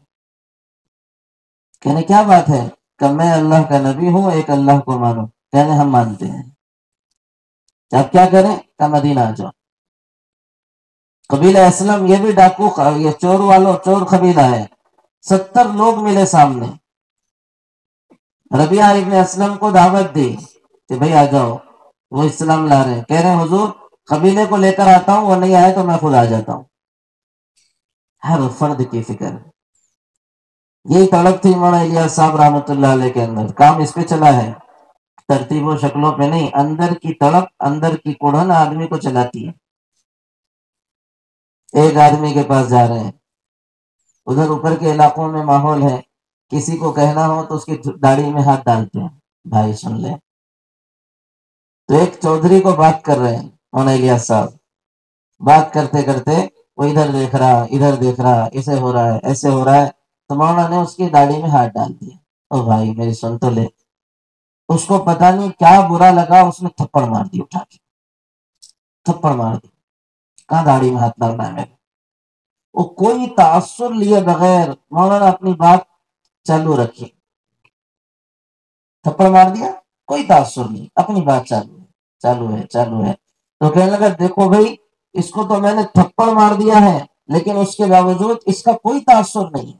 کہنے کیا بات ہے؟ کہ میں اللہ کا نبی ہوں، ایک اللہ کو مانو. کہنے ہم مانتے ہیں. آپ کیا کریں؟ کہ مدینہ آ جاؤ. قبیلہ اسلم یہ بھی ڈاکو، یہ چور قبیلہ ہے. 70 لوگ ملے سامنے. ربیعہ ابن اسلم کو دعوت دی کہ بھئی آ جاؤ. وہ اسلام لا رہے ہیں، کہہ رہے ہیں حضور قبیلے کو لے کر آتا ہوں، وہ نہیں آئے تو میں خود آ جاتا ہوں. ہر فرد کی فکر. یہی تڑپ تھی مولانا الیاس صاحب رحمۃ اللہ علیہ کے اندر. کام اس پہ چلا ہے، ترتیب و شکلوں پہ نہیں. اندر کی تڑپ، اندر کی کڑھن آدمی کو چلاتی ہے. ایک آدمی کے پاس جا رہے ہیں، ادھر اوپر کے علاقوں میں ماحول ہے، کسی کو کہنا ہو تو اس کی داڑھی میں ہاتھ ڈالتے ہیں، بھائی سن لے. تو ایک چودھری کو بات کر رہے ہیں مولانا الیاس صاحب. بات کرتے کرتے وہ ادھر دیکھ رہا، ادھر دیکھ رہا، ایسے ہو رہا ہے، ایسے ہو رہا ہے. تو مولانا نے اس کی داڑھی میں ہاتھ ڈال دیا. او بھائی میری سن تو لے. اس کو پتا نہیں کیا برا لگا، اس نے تھپڑ مار دی، اٹھا کے تھپڑ مار دی. کہاں داڑھی میں ہاتھ ڈالنا ہے میرے؟ وہ کوئی تاثر لیے بغیر مولانا اپنی بات چالو رکھی. تھپڑ مار دیا، کوئی تاثر نہیں، اپنی بات چالو ہے. تو کہنے لگا دیکھو بھائی اس کو تو میں نے تھپڑ مار دیا ہے لیکن اس کے باوجود اس کا کوئی تاثر نہیں.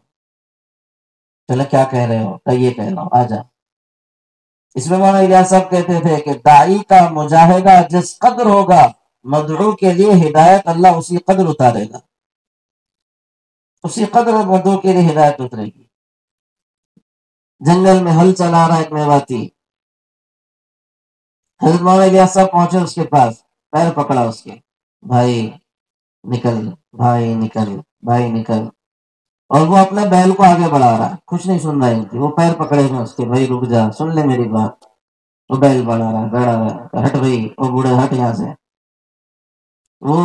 چلے کیا کہہ رہے ہو؟ کہ یہ کہہ رہا ہوں، آ جا. اس میں مولانا الیاس صاحب کہتے تھے کہ داعی کا مجاہدہ جس قدر ہوگا، مدعو کے لیے ہدایت اللہ اسی قدر اتارے گا، اسی قدر مدعو کے لیے ہدایت اترے گی. جنگل میں ہل چلا رہا ایک میواتی، حضرت مولانا الیاس صاحب پہنچے اس کے پاس، پیر پکڑا اس کے، بھائی نکل، بھائی نکل، بھائی نکل. اور وہ اپنے بیل کو آگے بڑھا رہا ہے، کچھ نہیں سن رہا ان کی. وہ پیر پکڑے ہوئے اس کے، بھائی رک جا، سن لے میری بات. وہ بیل بڑھا رہا ہے، بڑھا رہا ہے، ہٹ بھائی، وہ بوڑھے ہٹ یہاں سے. وہ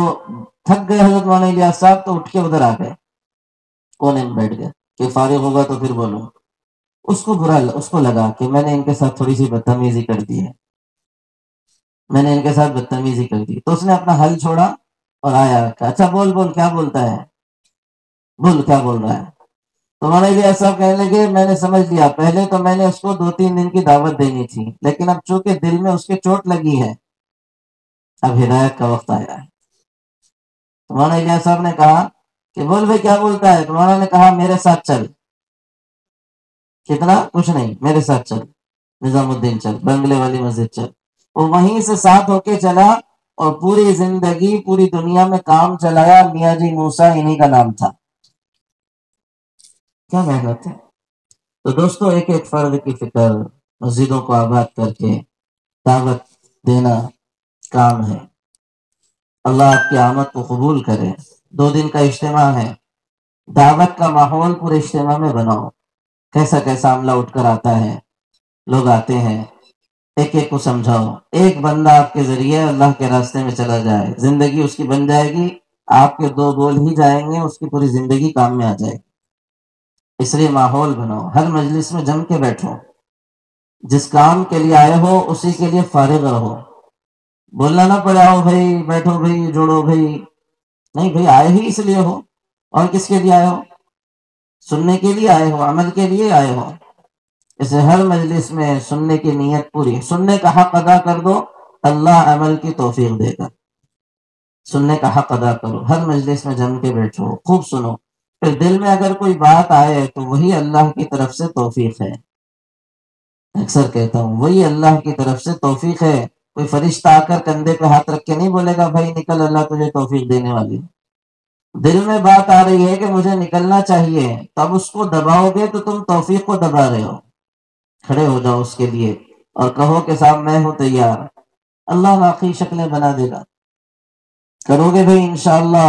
تھک گئے حضرت مولانا الیاس صاحب تو اٹھ کے ادھر آ گئے، کونے میں بیٹھ گئے کہ فارغ ہوگا تو پھر بولو. اس کو لگا کہ میں نے ان کے ساتھ تھوڑی سی بدتمیزی کر دی ہے، میں نے ان کے ساتھ بدتمیزی کر دی، تو اس نے اپنا حل چھوڑا اور آیا کہ اچھا بول بول کیا بولتا ہے، بول کیا بول رہا ہے۔ تو مولانا الیاس صاحب کہنے لگے میں نے سمجھ لیا، پہلے تو میں نے اس کو 2-3 دن کی دعوت دینی تھی، لیکن اب چونکہ دل میں اس کے چوٹ لگی ہے، اب ہدایت کا وقت آیا ہے۔ تو مولانا الیاس صاحب نے کہا کہ بول بھائی کیا بولتا ہے، تو مولانا نے کہا میرے ساتھ چل، کتنا کچھ نہیں، میرے ساتھ چل، نظام الدین چل، بنگلے والی مسجد چل۔ وہ وہیں سے ساتھ ہو کے چلا اور پوری زندگی پوری دنیا میں کام چلایا، میاں جی موسیٰ انہی کا نام تھا۔ کیا محنت ہے۔ تو دوستو ایک ایک فرد کی فکر، مسجدوں کو آباد کر کے دعوت دینا کام ہے۔ اللہ آپ کی آمد کو قبول کرے۔ 2 دن کا اجتماع ہے، دعوت کا ماحول پورے اجتماع میں بناؤ۔ کیسا کیسا عملہ اٹھ کر آتا ہے، لوگ آتے ہیں، ایک ایک کو سمجھاؤ۔ ایک بندہ آپ کے ذریعے اللہ کے راستے میں چلا جائے، زندگی اس کی بن جائے گی۔ آپ کے 2 بول ہی جائیں گے، اس کی پوری زندگی کام میں آ جائے گی۔ اس لیے ماحول بناؤ، ہر مجلس میں جم کے بیٹھو، جس کام کے لیے آئے ہو اسی کے لیے فارغ رہو۔ بولنا نہ پڑے آؤ بھائی بیٹھو بھائی جوڑو بھائی، نہیں بھائی آئے ہی اس لیے ہو، اور کس کے لیے آئے ہو؟ سننے کے لیے آئے ہو، عمل کے لیے آئے ہو۔ اسے ہر مجلس میں سننے کی نیت پوری، سننے کا حق ادا کر دو، اللہ عمل کی توفیق دے گا۔ سننے کا حق ادا کرو، ہر مجلس میں جم کے بیٹھو، خوب سنو، پھر دل میں اگر کوئی بات آئے تو وہی اللہ کی طرف سے توفیق ہے۔ اکثر کہتا ہوں وہی اللہ کی طرف سے توفیق ہے۔ کوئی فرشتہ آ کر کندھے پہ ہاتھ رکھ کے نہیں بولے گا بھائی نکل، اللہ تجھے توفیق دینے والی۔ دل میں بات آ رہی ہے کہ مجھے نکلنا چاہیے، تب اس کو دباؤ گے تو تم توفیق کو دبا رہے ہو۔ کھڑے ہو جاؤ اس کے لیے اور کہو کہ صاحب میں ہوں تیار، اللہ واقعی شکلیں بنا دے گا۔ کرو گے بھائی انشاءاللہ؟